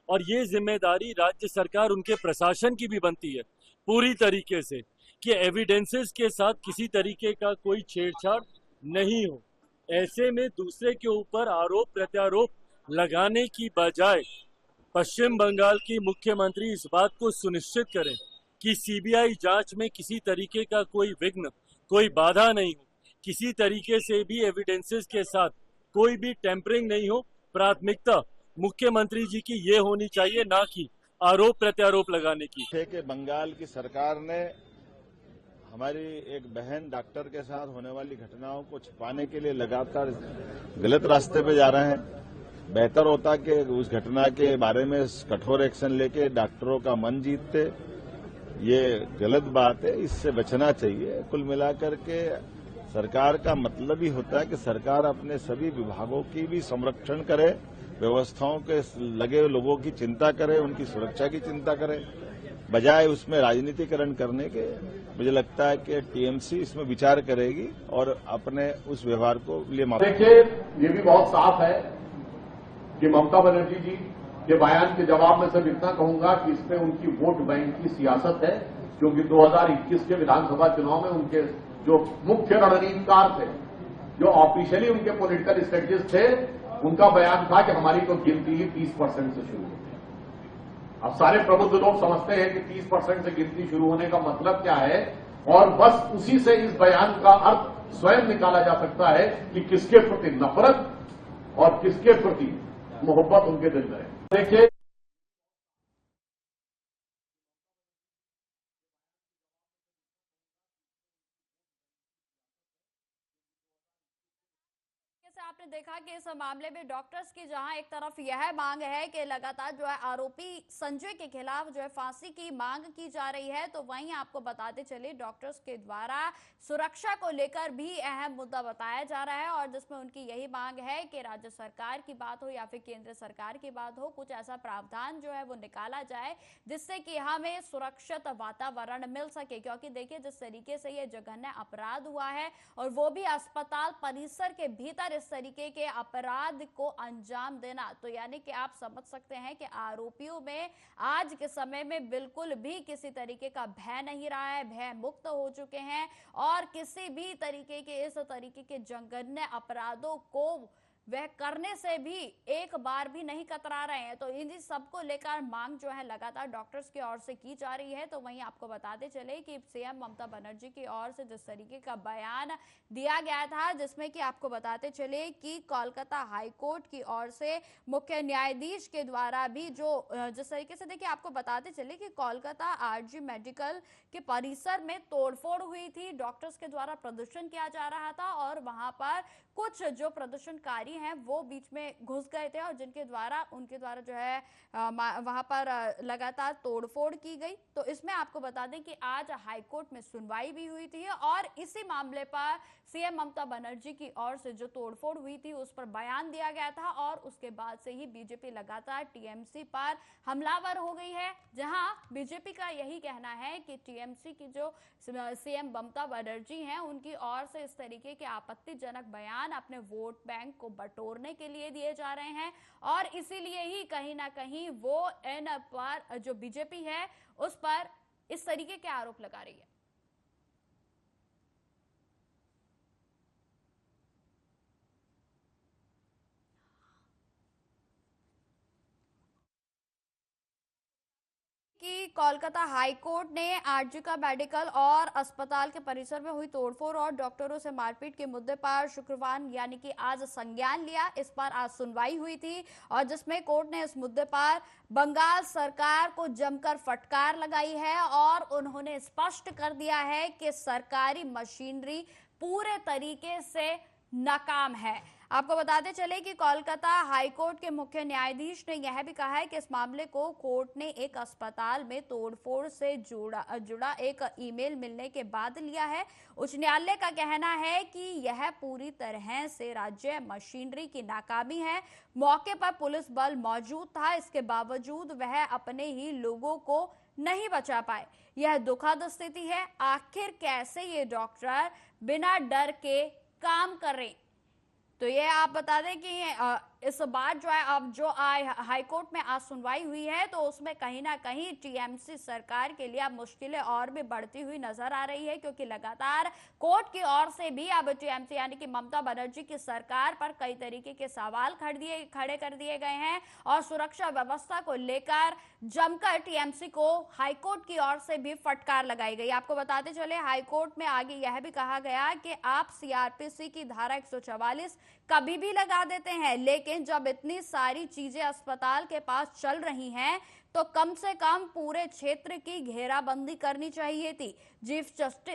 और ये जिम्मेदारी राज्य सरकार, उनके प्रशासन की भी बनती है पूरी तरीके से कि एविडेंसेस के साथ किसी तरीके का कोई छेड़छाड़ नहीं हो। ऐसे में दूसरे के ऊपर आरोप प्रत्यारोप लगाने की बजाय पश्चिम बंगाल की मुख्यमंत्री इस बात को सुनिश्चित करें कि सीबीआई जांच में किसी तरीके का कोई विघ्न, कोई बाधा नहीं हो, किसी तरीके से भी एविडेंसेस के साथ कोई भी टेम्परिंग नहीं हो। प्राथमिकता मुख्यमंत्री जी की ये होनी चाहिए, ना कि आरोप प्रत्यारोप लगाने की। कि बंगाल की सरकार ने हमारी एक बहन डॉक्टर के साथ होने वाली घटनाओं को छिपाने के लिए लगातार गलत रास्ते पे जा रहे हैं। बेहतर होता कि उस घटना के बारे में कठोर एक्शन लेके डॉक्टरों का मन जीतते। ये गलत बात है, इससे बचना चाहिए। कुल मिलाकर के सरकार का मतलब ही होता है कि सरकार अपने सभी विभागों की भी संरक्षण करे, व्यवस्थाओं के लगे लोगों की चिंता करे, उनकी सुरक्षा की चिंता करे, बजाय उसमें राजनीतिकरण करने के। मुझे लगता है कि टीएमसी इसमें विचार करेगी और अपने उस व्यवहार को लिए माफ। देखिए, ये भी बहुत साफ है कि ममता बनर्जी जी के बयान के जवाब में सिर्फ इतना कहूंगा कि इसमें उनकी वोट बैंक की सियासत है, क्योंकि 2021 के विधानसभा चुनाव में उनके जो मुख्य रणनीतिकार थे, जो ऑफिशियली उनके पॉलिटिकल स्ट्रेटजिस्ट थे, उनका बयान था कि हमारी तो गिनती ही 30% से शुरू होती है। अब सारे प्रबुद्ध लोग समझते हैं कि 30% से गिनती शुरू होने का मतलब क्या है, और बस उसी से इस बयान का अर्थ स्वयं निकाला जा सकता है कि किसके प्रति नफरत और किसके प्रति मोहब्बत उनके दिल में है। देखिए, आपने देखा कि इस मामले में डॉक्टर्स की जहां एक तरफ यह मांग है कि लगातार जो है आरोपी संजय के खिलाफ जो है फांसी की मांग की जा रही है, तो वहीं आपको बताते चले डॉक्टर्स के द्वारा सुरक्षा को लेकर भी अहम मुद्दा बताया जा रहा है, और जिसमें उनकी यही मांग है कि राज्य सरकार की बात हो या फिर केंद्र सरकार की बात हो, कुछ ऐसा प्रावधान जो है वो निकाला जाए जिससे कि हमें सुरक्षित वातावरण मिल सके। क्योंकि देखिए, जिस तरीके से ये जघन्य अपराध हुआ है और वो भी अस्पताल परिसर के भीतर इस तरीके के अपराध को अंजाम देना, तो यानी कि आप समझ सकते हैं कि आरोपियों में आज के समय में बिल्कुल भी किसी तरीके का भय नहीं रहा है, भय मुक्त हो चुके हैं और किसी भी तरीके के इस तरीके के जघन्य अपराधों को वह करने से भी एक बार भी नहीं कतरा रहे हैं। तो इन सबको लेकर मांग जो है लगातार डॉक्टर्स की ओर से की जा रही है। तो वहीं आपको बताते चले कि सीएम ममता बनर्जी की ओर से जिस तरीके का बयान दिया गया था, जिसमें कि आपको बताते चले कि कोलकाता हाईकोर्ट की ओर से मुख्य न्यायाधीश के द्वारा भी जो जिस तरीके से देखिए आपको बताते चले कि कोलकाता आरजी मेडिकल के परिसर में तोड़फोड़ हुई थी, डॉक्टर्स के द्वारा प्रदर्शन किया जा रहा था और वहां पर कुछ जो प्रदर्शनकारी हैं वो बीच में घुस गए थे और जिनके द्वारा उनके द्वारा जो है वहां पर लगातार तोड़फोड़ की गई। तो इसमें आपको बता दें कि आज हाईकोर्ट में सुनवाई भी हुई थी और इसी मामले पर सीएम ममता बनर्जी की ओर से जो तोड़फोड़ हुई थी उस पर बयान दिया गया था और उसके बाद से ही बीजेपी लगातार टीएमसी पर हमलावर हो गई है, जहां बीजेपी का यही कहना है कि टीएमसी की जो सीएम ममता बनर्जी हैं उनकी ओर से इस तरीके के आपत्तिजनक बयान अपने वोट बैंक को बटोरने के लिए दिए जा रहे हैं और इसीलिए ही कहीं ना कहीं वो इन पर जो बीजेपी है उस पर इस तरीके के आरोप लगा रही है। कि कोलकाता हाईकोर्ट ने आरजी का मेडिकल और अस्पताल के परिसर में हुई तोड़फोड़ और डॉक्टरों से मारपीट के मुद्दे पर शुक्रवार यानी कि आज संज्ञान लिया। इस पर आज सुनवाई हुई थी और जिसमें कोर्ट ने इस मुद्दे पर बंगाल सरकार को जमकर फटकार लगाई है और उन्होंने स्पष्ट कर दिया है कि सरकारी मशीनरी पूरे तरीके से नाकाम है। आपको बताते चले कि कोलकाता हाईकोर्ट के मुख्य न्यायाधीश ने यह भी कहा है कि इस मामले को कोर्ट ने एक अस्पताल में तोड़फोड़ से जुड़ा एक ईमेल मिलने के बाद लिया है। उच्च न्यायालय का कहना है कि यह पूरी तरह से राज्य मशीनरी की नाकामी है। मौके पर पुलिस बल मौजूद था, इसके बावजूद वह अपने ही लोगों को नहीं बचा पाए। यह दुखद स्थिति है। आखिर कैसे ये डॉक्टर बिना डर के काम कर रहे। तो ये आप बता दें कि इस बार जो है अब जो हाईकोर्ट में आज सुनवाई हुई है तो उसमें कहीं ना कहीं टीएमसी सरकार के लिए अब मुश्किलें और भी बढ़ती हुई नजर आ रही है, क्योंकि लगातार कोर्ट की ओर से भी अब टीएमसी यानी कि ममता बनर्जी की सरकार पर कई तरीके के सवाल खड़े कर दिए गए हैं और सुरक्षा व्यवस्था को लेकर जमकर टीएमसी को हाईकोर्ट की ओर से भी फटकार लगाई गई। आपको बताते चले हाईकोर्ट में आगे यह भी कहा गया कि आप सीआरपीसी की धारा 144 कभी भी लगा देते हैं, लेकिन जब इतनी सारी चीजें अस्पताल के पास चल रही हैं तो कम से कम पूरे क्षेत्र की घेराबंदी करनी चाहिए थी। चीफ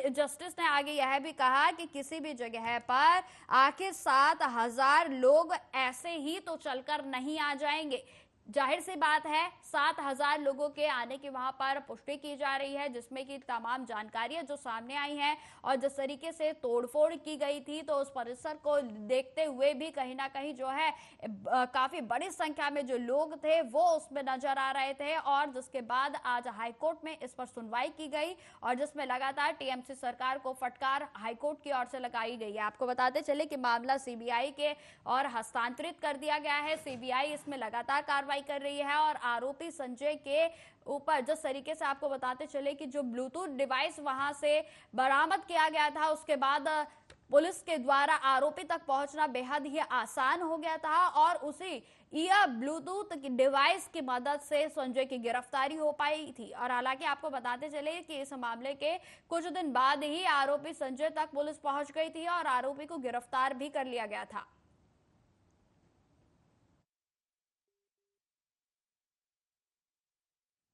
जस्टिस ने आगे यह भी कहा कि किसी भी जगह पर आखिर 7,000 लोग ऐसे ही तो चलकर नहीं आ जाएंगे। जाहिर सी बात है 7,000 लोगों के आने की वहां पर पुष्टि की जा रही है, जिसमें कि तमाम जानकारियां जो सामने आई हैं और जिस तरीके से तोड़फोड़ की गई थी, तो उस परिसर को देखते हुए भी कहीं ना कहीं जो है काफी बड़ी संख्या में जो लोग थे वो उसमें नजर आ रहे थे। और जिसके बाद आज हाईकोर्ट में इस पर सुनवाई की गई और जिसमें लगातार टीएमसी सरकार को फटकार हाईकोर्ट की ओर से लगाई गई है। आपको बताते चले कि मामला सीबीआई के और हस्तांतरित कर दिया गया है। सीबीआई इसमें लगातार कार्रवाई कर रही है और आरोपी संजय के ऊपर जिस तरीके से आपको बताते चले कि जो ब्लूटूथ डिवाइस वहां से बरामद किया गया था, उसके बाद पुलिस के द्वारा आरोपी तक पहुंचना बेहद ही आसान हो गया था और उसी यह ब्लूटूथ डिवाइस की मदद से संजय की गिरफ्तारी हो पाई थी। और हालांकि आपको बताते चले कि इस मामले के कुछ दिन बाद ही आरोपी संजय तक पुलिस पहुंच गई थी और आरोपी को गिरफ्तार भी कर लिया गया था।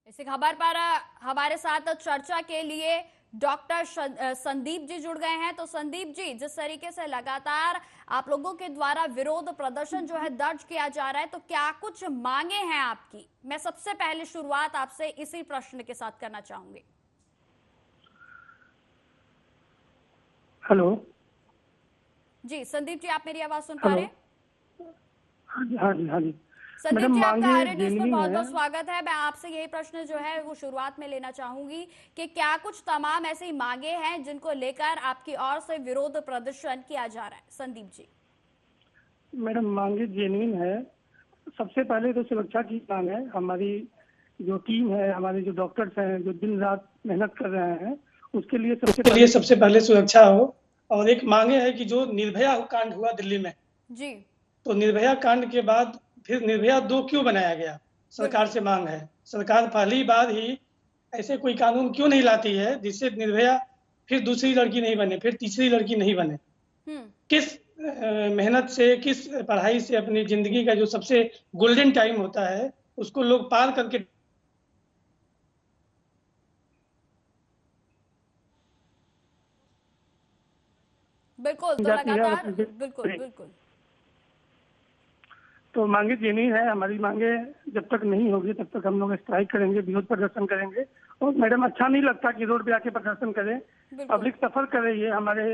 इसी खबर पर हमारे साथ चर्चा के लिए डॉक्टर संदीप जी जुड़ गए हैं। तो संदीप जी, जिस तरीके से लगातार आप लोगों के द्वारा विरोध प्रदर्शन जो है दर्ज किया जा रहा है, तो क्या कुछ मांगे हैं आपकी? मैं सबसे पहले शुरुआत आपसे इसी प्रश्न के साथ करना चाहूंगी। हेलो जी संदीप जी, आप मेरी आवाज सुन पा रहे हैं? हाँ जी हाँ जी हाँ जी। संदीप जी, आपका आर्य न्यूज पर बहुत बहुत है। स्वागत है। मैं आपसे यही प्रश्न जो है वो शुरुआत में लेना चाहूंगी कि क्या कुछ तमाम ऐसी मांगे हैं जिनको लेकर आपकी ओर से विरोध प्रदर्शन किया जा रहा है? संदीप जी। मैडम, मांगे जेन्युइन है। सबसे पहले तो सुरक्षा की मांग है। हमारी जो टीम है, हमारे जो डॉक्टर्स हैं जो दिन रात मेहनत कर रहे हैं, उसके लिए सबसे पहले सुरक्षा हो। और एक मांगे है कि जो निर्भया कांड हुआ दिल्ली में जी, तो निर्भया कांड के बाद फिर निर्भया 2 क्यों बनाया गया? सरकार से मांग है, सरकार पहली बार ही ऐसे कोई कानून क्यों नहीं लाती है जिससे निर्भया फिर दूसरी लड़की नहीं बने, फिर तीसरी लड़की नहीं बने? किस मेहनत से, किस पढ़ाई से अपनी जिंदगी का जो सबसे गोल्डन टाइम होता है उसको लोग पार करके बिल्कुल, तो लगातार बिल्कुल बिल्कुल तो मांगे जेन्युइन है। हमारी मांगे जब तक नहीं होगी तब तक हम लोग स्ट्राइक करेंगे, विरोध प्रदर्शन करेंगे। और मैडम, अच्छा नहीं लगता कि रोड पे आके प्रदर्शन करें। पब्लिक सफर कर रही है हमारे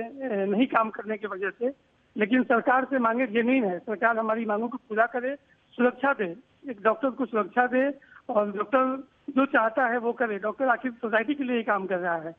नहीं काम करने की वजह से, लेकिन सरकार से मांगे जेन्युइन है। सरकार हमारी मांगों को पूरा करे, सुरक्षा दे, एक डॉक्टर को सुरक्षा दे और डॉक्टर जो चाहता है वो करे। डॉक्टर आखिर सोसाइटी के लिए ही काम कर रहा है।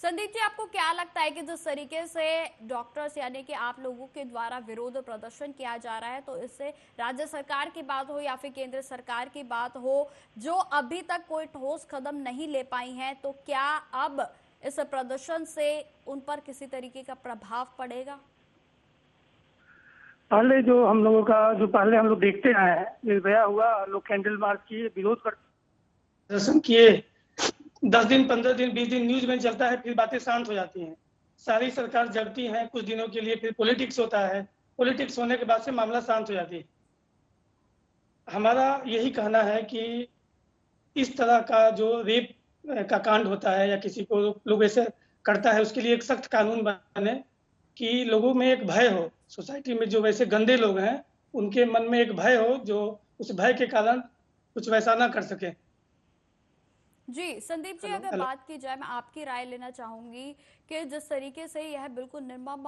संदीप जी, आपको क्या लगता है कि जिस तरीके से डॉक्टर्स यानी कि आप लोगों के द्वारा विरोध प्रदर्शन किया जा रहा है, तो इससे राज्य सरकार की बात हो या फिर केंद्र सरकार की बात हो, जो अभी तक कोई ठोस कदम नहीं ले पाई हैं, तो क्या अब इस प्रदर्शन से उन पर किसी तरीके का प्रभाव पड़ेगा? पहले जो हम लोगों का पहले हम लोग देखते आए हैं, निर्भया हुआ, लोग कैंडल मार्च किए, विरोध प्रदर्शन किए, 10 दिन 15 दिन 20 दिन न्यूज में चलता है, फिर बातें शांत हो जाती हैं। सारी सरकार जगती है कुछ दिनों के लिए, फिर पॉलिटिक्स होता है, पॉलिटिक्स होने के बाद से मामला शांत हो जाती है। हमारा यही कहना है कि इस तरह का जो रेप का कांड होता है या किसी को लोग ऐसे करता है, उसके लिए एक सख्त कानून बने कि लोगों में एक भय हो। सोसाइटी में जो वैसे गंदे लोग हैं उनके मन में एक भय हो, जो उस भय के कारण कुछ वैसा ना कर सके। जी संदीप जी, अगर बात की जाए, मैं आपकी राय लेना चाहूंगी कि जिस तरीके से यह बिल्कुल निर्मम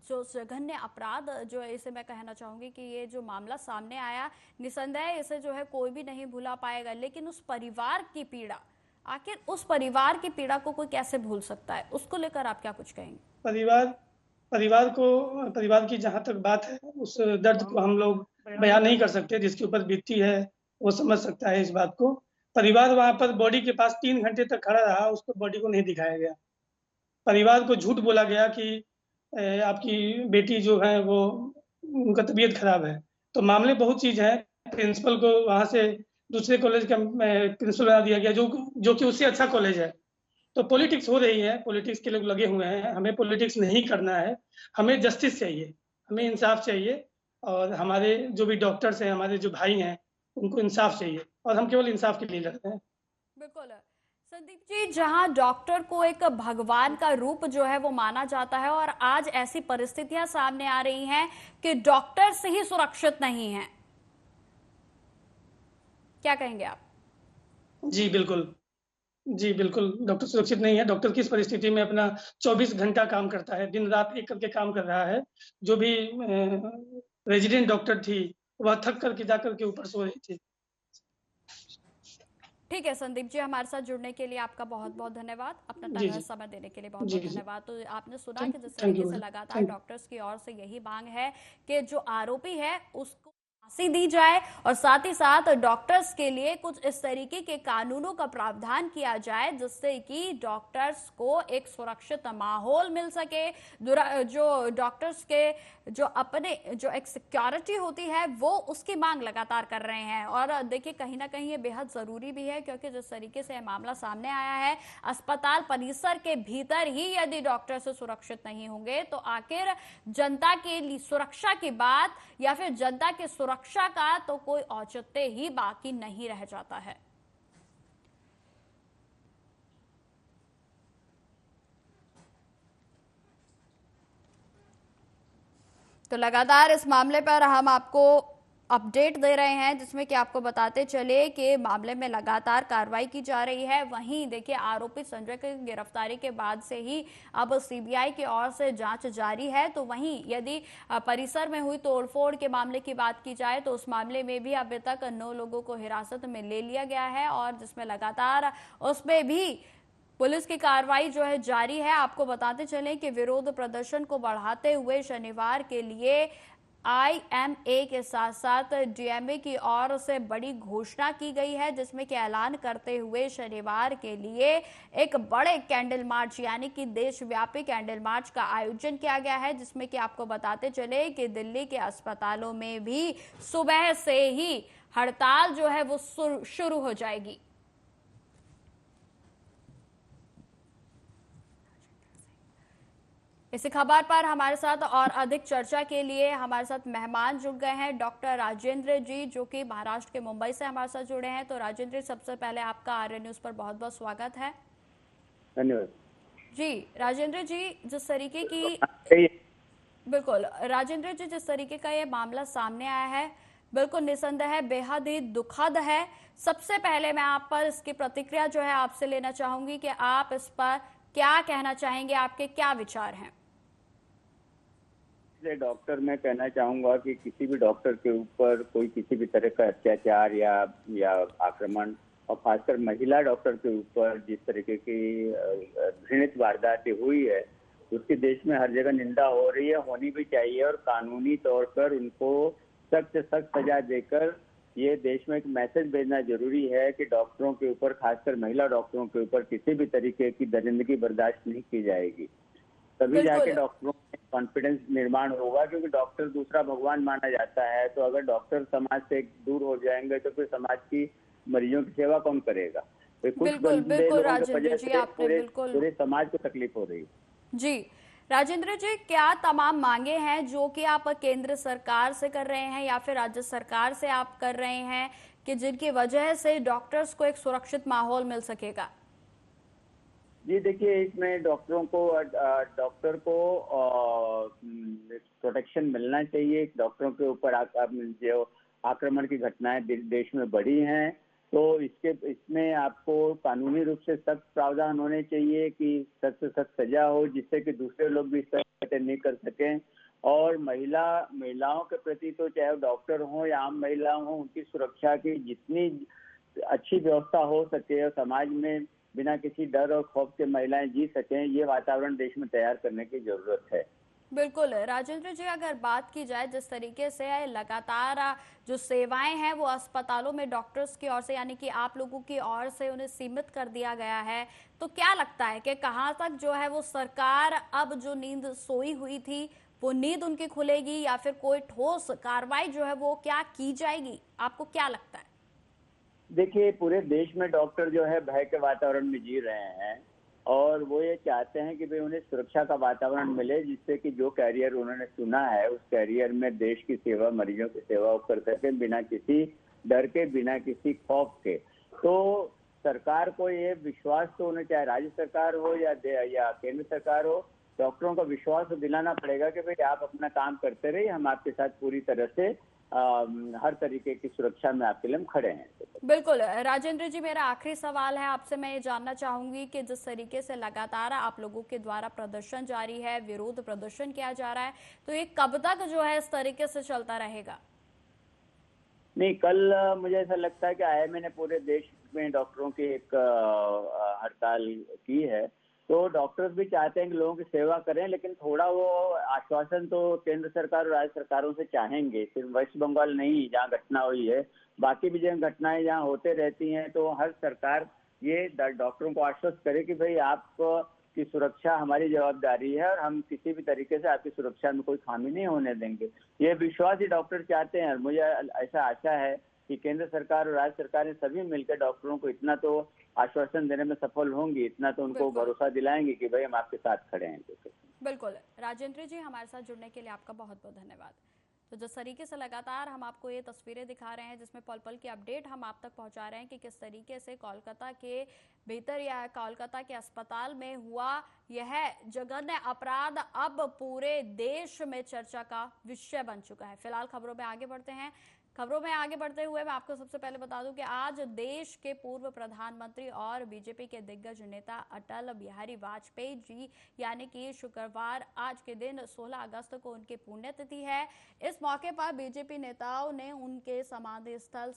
जो जघन्य अपराध जो है, इसे मैं कहना चाहूंगी कि ये जो मामला सामने आया, निसंदेह इसे जो है कोई भी नहीं भुला पाएगा, लेकिन उस परिवार की पीड़ा, आखिर उस परिवार की पीड़ा को कोई कैसे भूल सकता है? उसको लेकर आप क्या कुछ कहेंगे? परिवार की जहां तक बात है, उस दर्द को हम लोग बयान नहीं कर सकते। जिसके ऊपर बीती है वो समझ सकता है इस बात को। परिवार वहां पर बॉडी के पास 3 घंटे तक खड़ा रहा, उसको बॉडी को नहीं दिखाया गया। परिवार को झूठ बोला गया कि आपकी बेटी जो है वो उनका तबीयत खराब है। तो मामले बहुत चीज है। प्रिंसिपल को वहां से दूसरे कॉलेज का प्रिंसिपल बना दिया गया, जो कि उससे अच्छा कॉलेज है। तो पॉलिटिक्स हो रही है, पॉलिटिक्स के लोग लगे हुए हैं। हमें पॉलिटिक्स नहीं करना है, हमें जस्टिस चाहिए, हमें इंसाफ चाहिए। और हमारे जो भी डॉक्टर्स हैं, हमारे जो भाई हैं, उनको इंसाफ चाहिए और हम केवल इंसाफ के लिए लड़ते हैं। बिल्कुल संदीप जी, जहां डॉक्टर को एक भगवान का रूप जो है वो माना जाता है और आज ऐसी परिस्थितियां सामने आ रही हैं कि डॉक्टर्स ही सुरक्षित नहीं हैं, क्या कहेंगे आप? जी बिल्कुल। जी बिल्कुल, डॉक्टर सुरक्षित नहीं है। डॉक्टर किस परिस्थिति में अपना 24 घंटा काम करता है, दिन रात एक करके काम कर रहा है। जो भी रेजिडेंट डॉक्टर थी, वह थक करके जाकर के ऊपर सो रही थी। ठीक है संदीप जी, हमारे साथ जुड़ने के लिए आपका बहुत बहुत धन्यवाद, अपना जी, जी। समय देने के लिए बहुत जी, बहुत जी। धन्यवाद। तो आपने सुना कि जिस थैंक तरीके यू से मैडम। लगातार थैंक डॉक्टर्स की ओर से यही मांग है कि जो आरोपी है उसको फांसी दी जाए और साथ ही साथ डॉक्टर्स के लिए कुछ इस तरीके के कानूनों का प्रावधान किया जाए जिससे कि डॉक्टर्स को एक सुरक्षित माहौल मिल सके। जो डॉक्टर्स के जो अपने जो एक सिक्योरिटी होती है वो उसकी मांग लगातार कर रहे हैं। और देखिए कहीं ना कहीं ये बेहद जरूरी भी है, क्योंकि जिस तरीके से मामला सामने आया है, अस्पताल परिसर के भीतर ही यदि डॉक्टर से सुरक्षित नहीं होंगे तो आखिर जनता के लिए सुरक्षा की बात या फिर जनता की सुरक्षा का तो कोई औचित्य ही बाकी नहीं रह जाता है। तो लगातार इस मामले पर हम आपको अपडेट दे रहे हैं, जिसमें कि आपको बताते चले कि मामले में लगातार कार्रवाई की जा रही है। वहीं देखिए आरोपी संजय की गिरफ्तारी के बाद से ही अब सीबीआई की ओर से जांच जारी है। तो वहीं यदि परिसर में हुई तोड़फोड़ के मामले की बात की जाए तो उस मामले में भी अभी तक 9 लोगों को हिरासत में ले लिया गया है और जिसमें लगातार उसमें भी पुलिस की कार्रवाई जो है जारी है। आपको बताते चलें कि विरोध प्रदर्शन को बढ़ाते हुए शनिवार के लिए आईएमए के साथ साथ डीएमए की ओर से बड़ी घोषणा की गई है, जिसमें कि ऐलान करते हुए शनिवार के लिए एक बड़े कैंडल मार्च यानी कि देशव्यापी कैंडल मार्च का आयोजन किया गया है, जिसमें कि आपको बताते चले कि दिल्ली के अस्पतालों में भी सुबह से ही हड़ताल जो है वो शुरू हो जाएगी। इसी खबर पर हमारे साथ और अधिक चर्चा के लिए हमारे साथ मेहमान जुड़ गए हैं डॉक्टर राजेंद्र जी, जो कि महाराष्ट्र के मुंबई से हमारे साथ जुड़े हैं। तो राजेंद्र जी, सबसे पहले आपका आर्य न्यूज पर बहुत बहुत स्वागत है। धन्यवाद जी राजेंद्र जी, जिस तरीके की बिल्कुल राजेंद्र जी, जिस तरीके का ये मामला सामने आया है बिल्कुल निसंदेह बेहद ही दुखद है। सबसे पहले मैं आप पर इसकी प्रतिक्रिया जो है आपसे लेना चाहूंगी कि आप इस पर क्या कहना चाहेंगे, आपके क्या विचार हैं? डॉक्टर मैं कहना चाहूंगा कि किसी भी डॉक्टर के ऊपर कोई किसी भी तरह का अत्याचार या आक्रमण, और खासकर महिला डॉक्टर के ऊपर जिस तरीके की घृणित वारदातें हुई है उसकी देश में हर जगह निंदा हो रही है, होनी भी चाहिए। और कानूनी तौर पर उनको सख्त से सख्त सजा देकर ये देश में एक मैसेज भेजना जरूरी है कि डॉक्टरों के ऊपर, खासकर महिला डॉक्टरों के ऊपर किसी भी तरीके की दरिंदगी बर्दाश्त नहीं की जाएगी। तभी जाके डॉक्टरों में कॉन्फिडेंस निर्माण होगा, क्योंकि डॉक्टर दूसरा भगवान माना जाता है। तो अगर डॉक्टर समाज से दूर हो जाएंगे तो फिर समाज की मरीजों की सेवा कौन करेगा? तो कुछ बिल्कुल राजेंद्र जी, आपने बिल्कुल पूरे समाज को तकलीफ हो रही है। जी राजेंद्र जी, क्या तमाम मांगे हैं जो कि आप केंद्र सरकार से कर रहे हैं या फिर राज्य सरकार से आप कर रहे हैं कि जिनकी वजह से डॉक्टर्स को एक सुरक्षित माहौल मिल सकेगा? जी देखिए, इसमें डॉक्टर को प्रोटेक्शन मिलना चाहिए। डॉक्टरों के ऊपर जो आक्रमण की घटनाएं देश में बढ़ी हैं, तो इसमें आपको कानूनी रूप से सख्त प्रावधान होने चाहिए कि सख्त से सख्त सजा हो, जिससे कि दूसरे लोग भी इस तरह नहीं कर सकें। और महिलाओं के प्रति, तो चाहे डॉक्टर हो या आम महिला हो, उनकी सुरक्षा की जितनी अच्छी व्यवस्था हो सके और समाज में बिना किसी डर और खौफ के महिलाएं जी सकें, ये वातावरण देश में तैयार करने की जरूरत है। बिल्कुल राजेंद्र जी, अगर बात की जाए जिस तरीके से लगातार जो सेवाएं हैं वो अस्पतालों में डॉक्टर्स की ओर से यानी कि आप लोगों की ओर से उन्हें सीमित कर दिया गया है, तो क्या लगता है कि कहां तक जो है वो सरकार अब जो नींद सोई हुई थी वो नींद उनकी खुलेगी या फिर कोई ठोस कार्रवाई जो है वो क्या की जाएगी? आपको क्या लगता है? देखिए, पूरे देश में डॉक्टर जो है भय के वातावरण में जी रहे हैं और वो ये चाहते हैं कि भाई उन्हें सुरक्षा का वातावरण मिले, जिससे कि जो कैरियर उन्होंने चुना है उस कैरियर में देश की सेवा, मरीजों की सेवा कर सके बिना किसी डर के, बिना किसी खौफ के। तो सरकार को ये विश्वास तो होना, चाहे राज्य सरकार हो या केंद्र सरकार हो, डॉक्टरों को विश्वास तो दिलाना पड़ेगा कि भाई आप अपना काम करते रहिए, हम आपके साथ पूरी तरह से हर तरीके की सुरक्षा में आपके लिए हम खड़े हैं। बिल्कुल राजेंद्र जी, मेरा आखिरी सवाल है आपसे, मैं ये जानना चाहूंगी कि जिस तरीके से लगातार आप लोगों के द्वारा प्रदर्शन जारी है, विरोध प्रदर्शन किया जा रहा है, तो ये कब तक जो है इस तरीके से चलता रहेगा? नहीं, कल मुझे ऐसा लगता है कि आईएमए ने पूरे देश में डॉक्टरों की एक हड़ताल की है, तो डॉक्टर्स भी चाहते हैं कि लोगों की सेवा करें, लेकिन थोड़ा वो आश्वासन तो केंद्र सरकार और राज्य सरकारों से चाहेंगे। सिर्फ वेस्ट बंगाल नहीं जहाँ घटना हुई है, बाकी भी जहाँ घटनाएं जहाँ होते रहती हैं, तो हर सरकार ये डॉक्टरों को आश्वस्त करे कि भाई आपकी सुरक्षा हमारी जवाबदारी है और हम किसी भी तरीके से आपकी सुरक्षा में कोई खामी नहीं होने देंगे। ये विश्वास ही डॉक्टर चाहते हैं और मुझे ऐसा आशा है कि केंद्र सरकार और राज्य सरकार सभी मिलकर डॉक्टरों को इतना तो आश्वासन देने में सफल होंगी, इतना तो उनको भरोसा दिलाएंगे कि भाई हम आपके साथ खड़े हैं। बिल्कुल राजेंद्र जी, हमारे साथ जुड़ने के लिए आपका बहुत बहुत धन्यवाद। तो जिस तरीके से लगातार हम आपको ये तस्वीरें दिखा रहे हैं जिसमें पल पल की अपडेट हम आप तक पहुंचा रहे हैं कि किस तरीके से कोलकाता के भीतर या कोलकाता के अस्पताल में हुआ यह जघन्य अपराध अब पूरे देश में चर्चा का विषय बन चुका है। फिलहाल खबरों में आगे बढ़ते हैं। खबरों में आगे बढ़ते हुए मैं आपको सबसे पहले बता दूं कि आज देश के पूर्व प्रधानमंत्री और बीजेपी के दिग्गज नेता अटल बिहारी वाजपेयी जी यानी कि शुक्रवार आज के दिन 16 अगस्त को उनकी पुण्यतिथि है। इस मौके पर बीजेपी नेताओं ने उनके समाधि स्थल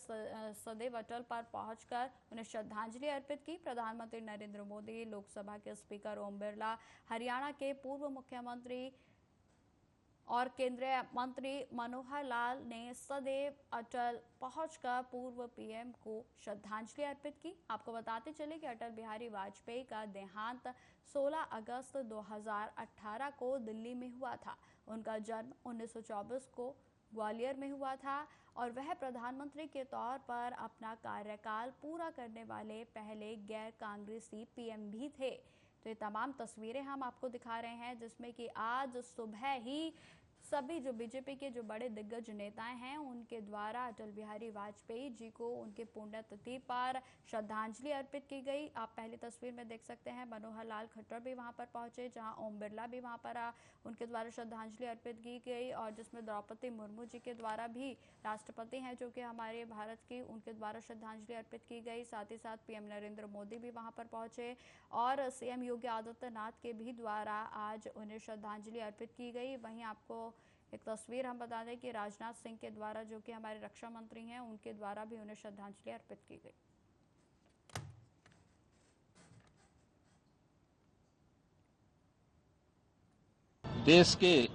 सदैव अटल पर पहुंचकर उन्हें श्रद्धांजलि अर्पित की। प्रधानमंत्री नरेंद्र मोदी, लोकसभा के स्पीकर ओम बिरला, हरियाणा के पूर्व मुख्यमंत्री और केंद्रीय मंत्री मनोहर लाल ने सदैव अटल पहुंचकर पूर्व पीएम को श्रद्धांजलि अर्पित की। आपको बताते चले कि अटल बिहारी वाजपेयी का देहांत 16 अगस्त 2018 को दिल्ली में हुआ था। उनका जन्म 1924 को ग्वालियर में हुआ था और वह प्रधानमंत्री के तौर पर अपना कार्यकाल पूरा करने वाले पहले गैर कांग्रेसी पीएम भी थे। तो ये तमाम तस्वीरें हम आपको दिखा रहे हैं जिसमें कि आज सुबह ही सभी जो बीजेपी के जो बड़े दिग्गज नेताएं हैं उनके द्वारा अटल बिहारी वाजपेयी जी को उनके पुण्यतिथि पर श्रद्धांजलि अर्पित की गई। आप पहली तस्वीर में देख सकते हैं मनोहर लाल खट्टर भी वहां पर पहुंचे, जहां ओम बिरला भी वहां पर उनके द्वारा श्रद्धांजलि अर्पित की गई और जिसमें द्रौपदी मुर्मू जी के द्वारा भी, राष्ट्रपति हैं जो कि हमारे भारत की, उनके द्वारा श्रद्धांजलि अर्पित की गई। साथ ही साथ पीएम नरेंद्र मोदी भी वहां पर पहुंचे और सीएम योगी आदित्यनाथ के भी द्वारा आज उन्हें श्रद्धांजलि अर्पित की गई। वहीं आपको एक तस्वीर हम बता दें कि राजनाथ सिंह के द्वारा, जो कि हमारे रक्षा मंत्री हैं, उनके द्वारा भी उन्हें श्रद्धांजलि अर्पित की गई। देश के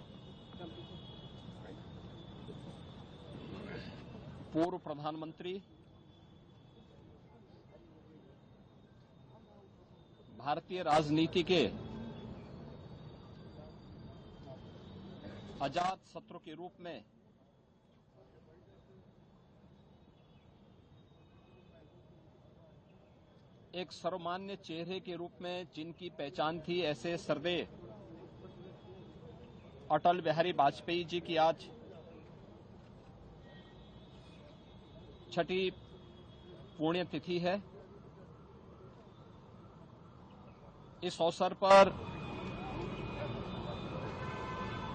पूर्व प्रधानमंत्री, भारतीय राजनीति के अजात शत्रु के रूप में एक सर्वमान्य चेहरे के रूप में जिनकी पहचान थी, ऐसे सरदेव अटल बिहारी वाजपेयी जी की आज छठी पुण्यतिथि है। इस अवसर पर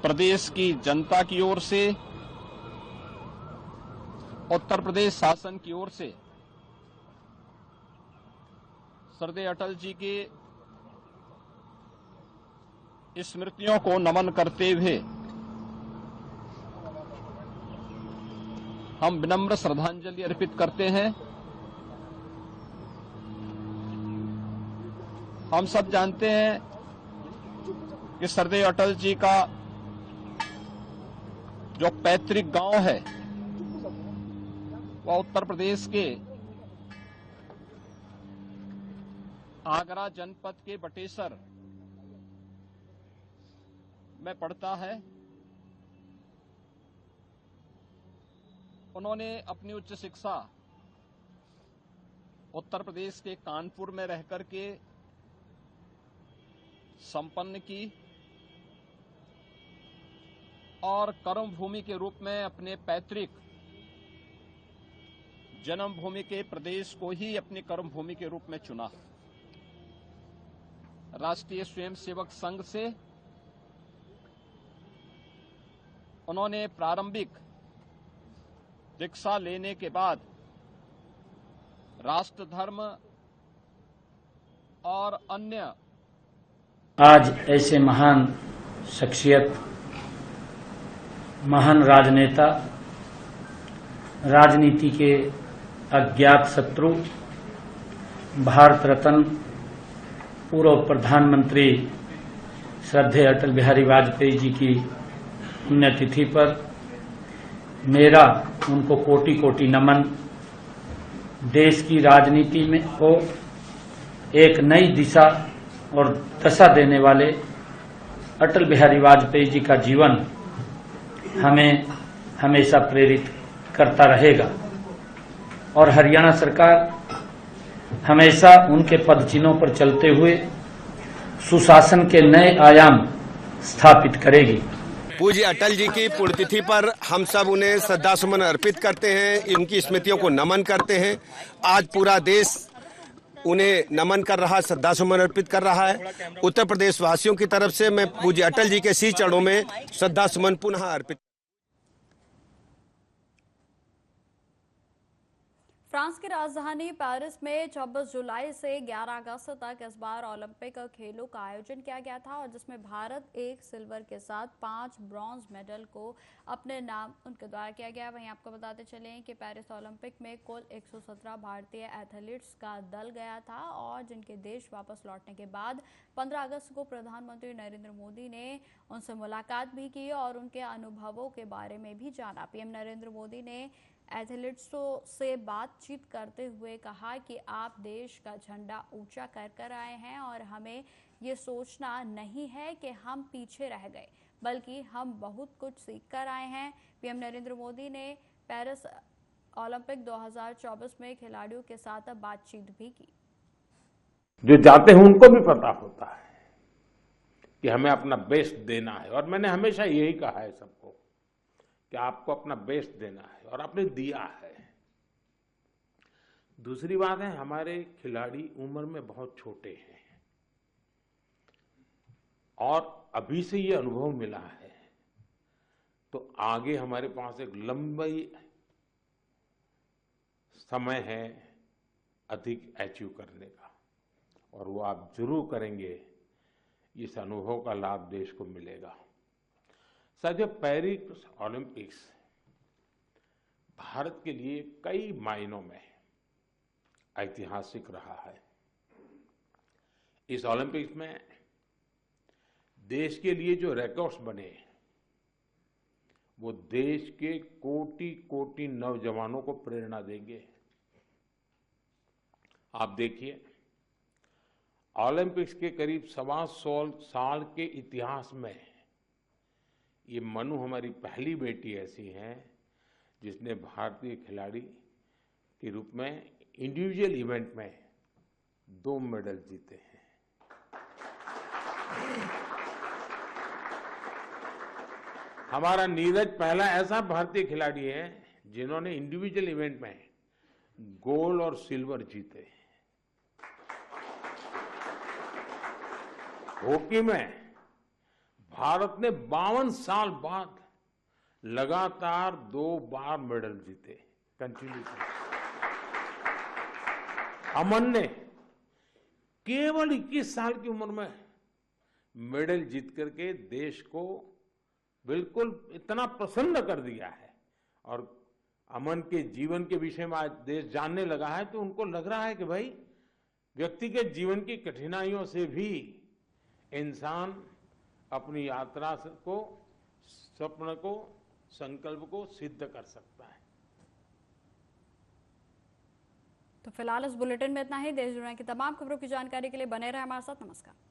प्रदेश की जनता की ओर से, उत्तर प्रदेश शासन की ओर से सरदेव अटल जी की स्मृतियों को नमन करते हुए हम विनम्र श्रद्धांजलि अर्पित करते हैं। हम सब जानते हैं कि सरदेव अटल जी का जो पैतृक गांव है वह उत्तर प्रदेश के आगरा जनपद के बटेसर में पड़ता है। उन्होंने अपनी उच्च शिक्षा उत्तर प्रदेश के कानपुर में रहकर के संपन्न की और कर्मभूमि के रूप में अपने पैतृक जन्मभूमि के प्रदेश को ही अपनी कर्मभूमि के रूप में चुना। राष्ट्रीय स्वयंसेवक संघ से उन्होंने प्रारंभिक दीक्षा लेने के बाद राष्ट्र धर्म और अन्य आज ऐसे महान शख्सियत, महान राजनेता, राजनीति के अज्ञात शत्रु, भारत रत्न पूर्व प्रधानमंत्री श्रद्धेय अटल बिहारी वाजपेयी जी की पुण्यतिथि पर मेरा उनको कोटि कोटि नमन। देश की राजनीति में को एक नई दिशा और दशा देने वाले अटल बिहारी वाजपेयी जी का जीवन हमें हमेशा प्रेरित करता रहेगा और हरियाणा सरकार हमेशा उनके पदचिन्हों पर चलते हुए सुशासन के नए आयाम स्थापित करेगी। पूज्य अटल जी की पुण्यतिथि पर हम सब उन्हें श्रद्धासुमन अर्पित करते हैं, उनकी स्मृतियों को नमन करते हैं। आज पूरा देश उन्हें नमन कर रहा, श्रद्धासुमन अर्पित कर रहा है। उत्तर प्रदेश वासियों की तरफ से मैं पूज्य अटल जी के शीश चरणों में श्रद्धासुमन पुनः अर्पित। फ्रांस की राजधानी पेरिस में 26 जुलाई से 11 अगस्त तक इस बार ओलंपिक खेलों का आयोजन किया गया था और जिसमें भारत 1 सिल्वर के साथ 5 ब्रॉन्ज मेडल को अपने नाम उनके द्वारा किया गया। वहीं आपको बताते चलें कि पेरिस ओलंपिक में कुल 117 भारतीय एथलीट्स का दल गया था और जिनके देश वापस लौटने के बाद 15 अगस्त को प्रधानमंत्री नरेंद्र मोदी ने उनसे मुलाकात भी की और उनके अनुभवों के बारे में भी जाना। पीएम नरेंद्र मोदी ने एथलीट्सों से बातचीत करते हुए कहा कि आप देश का झंडा ऊंचा कर आए हैं और हमें ये सोचना नहीं है कि हम पीछे रह गए, बल्कि हम बहुत कुछ सीख कर आए हैं। पीएम नरेंद्र मोदी ने पेरिस ओलंपिक 2024 में खिलाड़ियों के साथ बातचीत भी की। जो जाते हैं उनको भी पता होता है कि हमें अपना बेस्ट देना है और मैंने हमेशा यही कहा है सबको कि आपको अपना बेस्ट देना है और आपने दिया है। दूसरी बात है, हमारे खिलाड़ी उम्र में बहुत छोटे हैं और अभी से ये अनुभव मिला है तो आगे हमारे पास एक लंबी समय है अधिक अचीव करने का और वो आप जरूर करेंगे। इस अनुभव का लाभ देश को मिलेगा। साथियों, पेरिस ओलंपिक्स भारत के लिए कई मायनों में ऐतिहासिक रहा है। इस ओलंपिक्स में देश के लिए जो रिकॉर्ड्स बने वो देश के कोटि कोटि नौजवानों को प्रेरणा देंगे। आप देखिए, ओलंपिक्स के करीब 125 साल के इतिहास में ये मनु हमारी पहली बेटी ऐसी है जिसने भारतीय खिलाड़ी के रूप में इंडिविजुअल इवेंट में 2 मेडल जीते हैं। हमारा नीरज पहला ऐसा भारतीय खिलाड़ी है जिन्होंने इंडिविजुअल इवेंट में गोल्ड और सिल्वर जीते। हॉकी में भारत ने 52 साल बाद लगातार 2 बार मेडल जीते कंटिन्यूसली। अमन ने केवल 21 साल की उम्र में मेडल जीत करके देश को बिल्कुल इतना प्रसन्न कर दिया है और अमन के जीवन के विषय में आज देश जानने लगा है तो उनको लग रहा है कि भाई व्यक्तिगत जीवन की कठिनाइयों से भी इंसान अपनी यात्रा को, स्वप्न को, संकल्प को सिद्ध कर सकता है। तो फिलहाल इस बुलेटिन में इतना ही। देश दुनिया की तमाम खबरों की जानकारी के लिए बने रहे हमारे साथ। नमस्कार।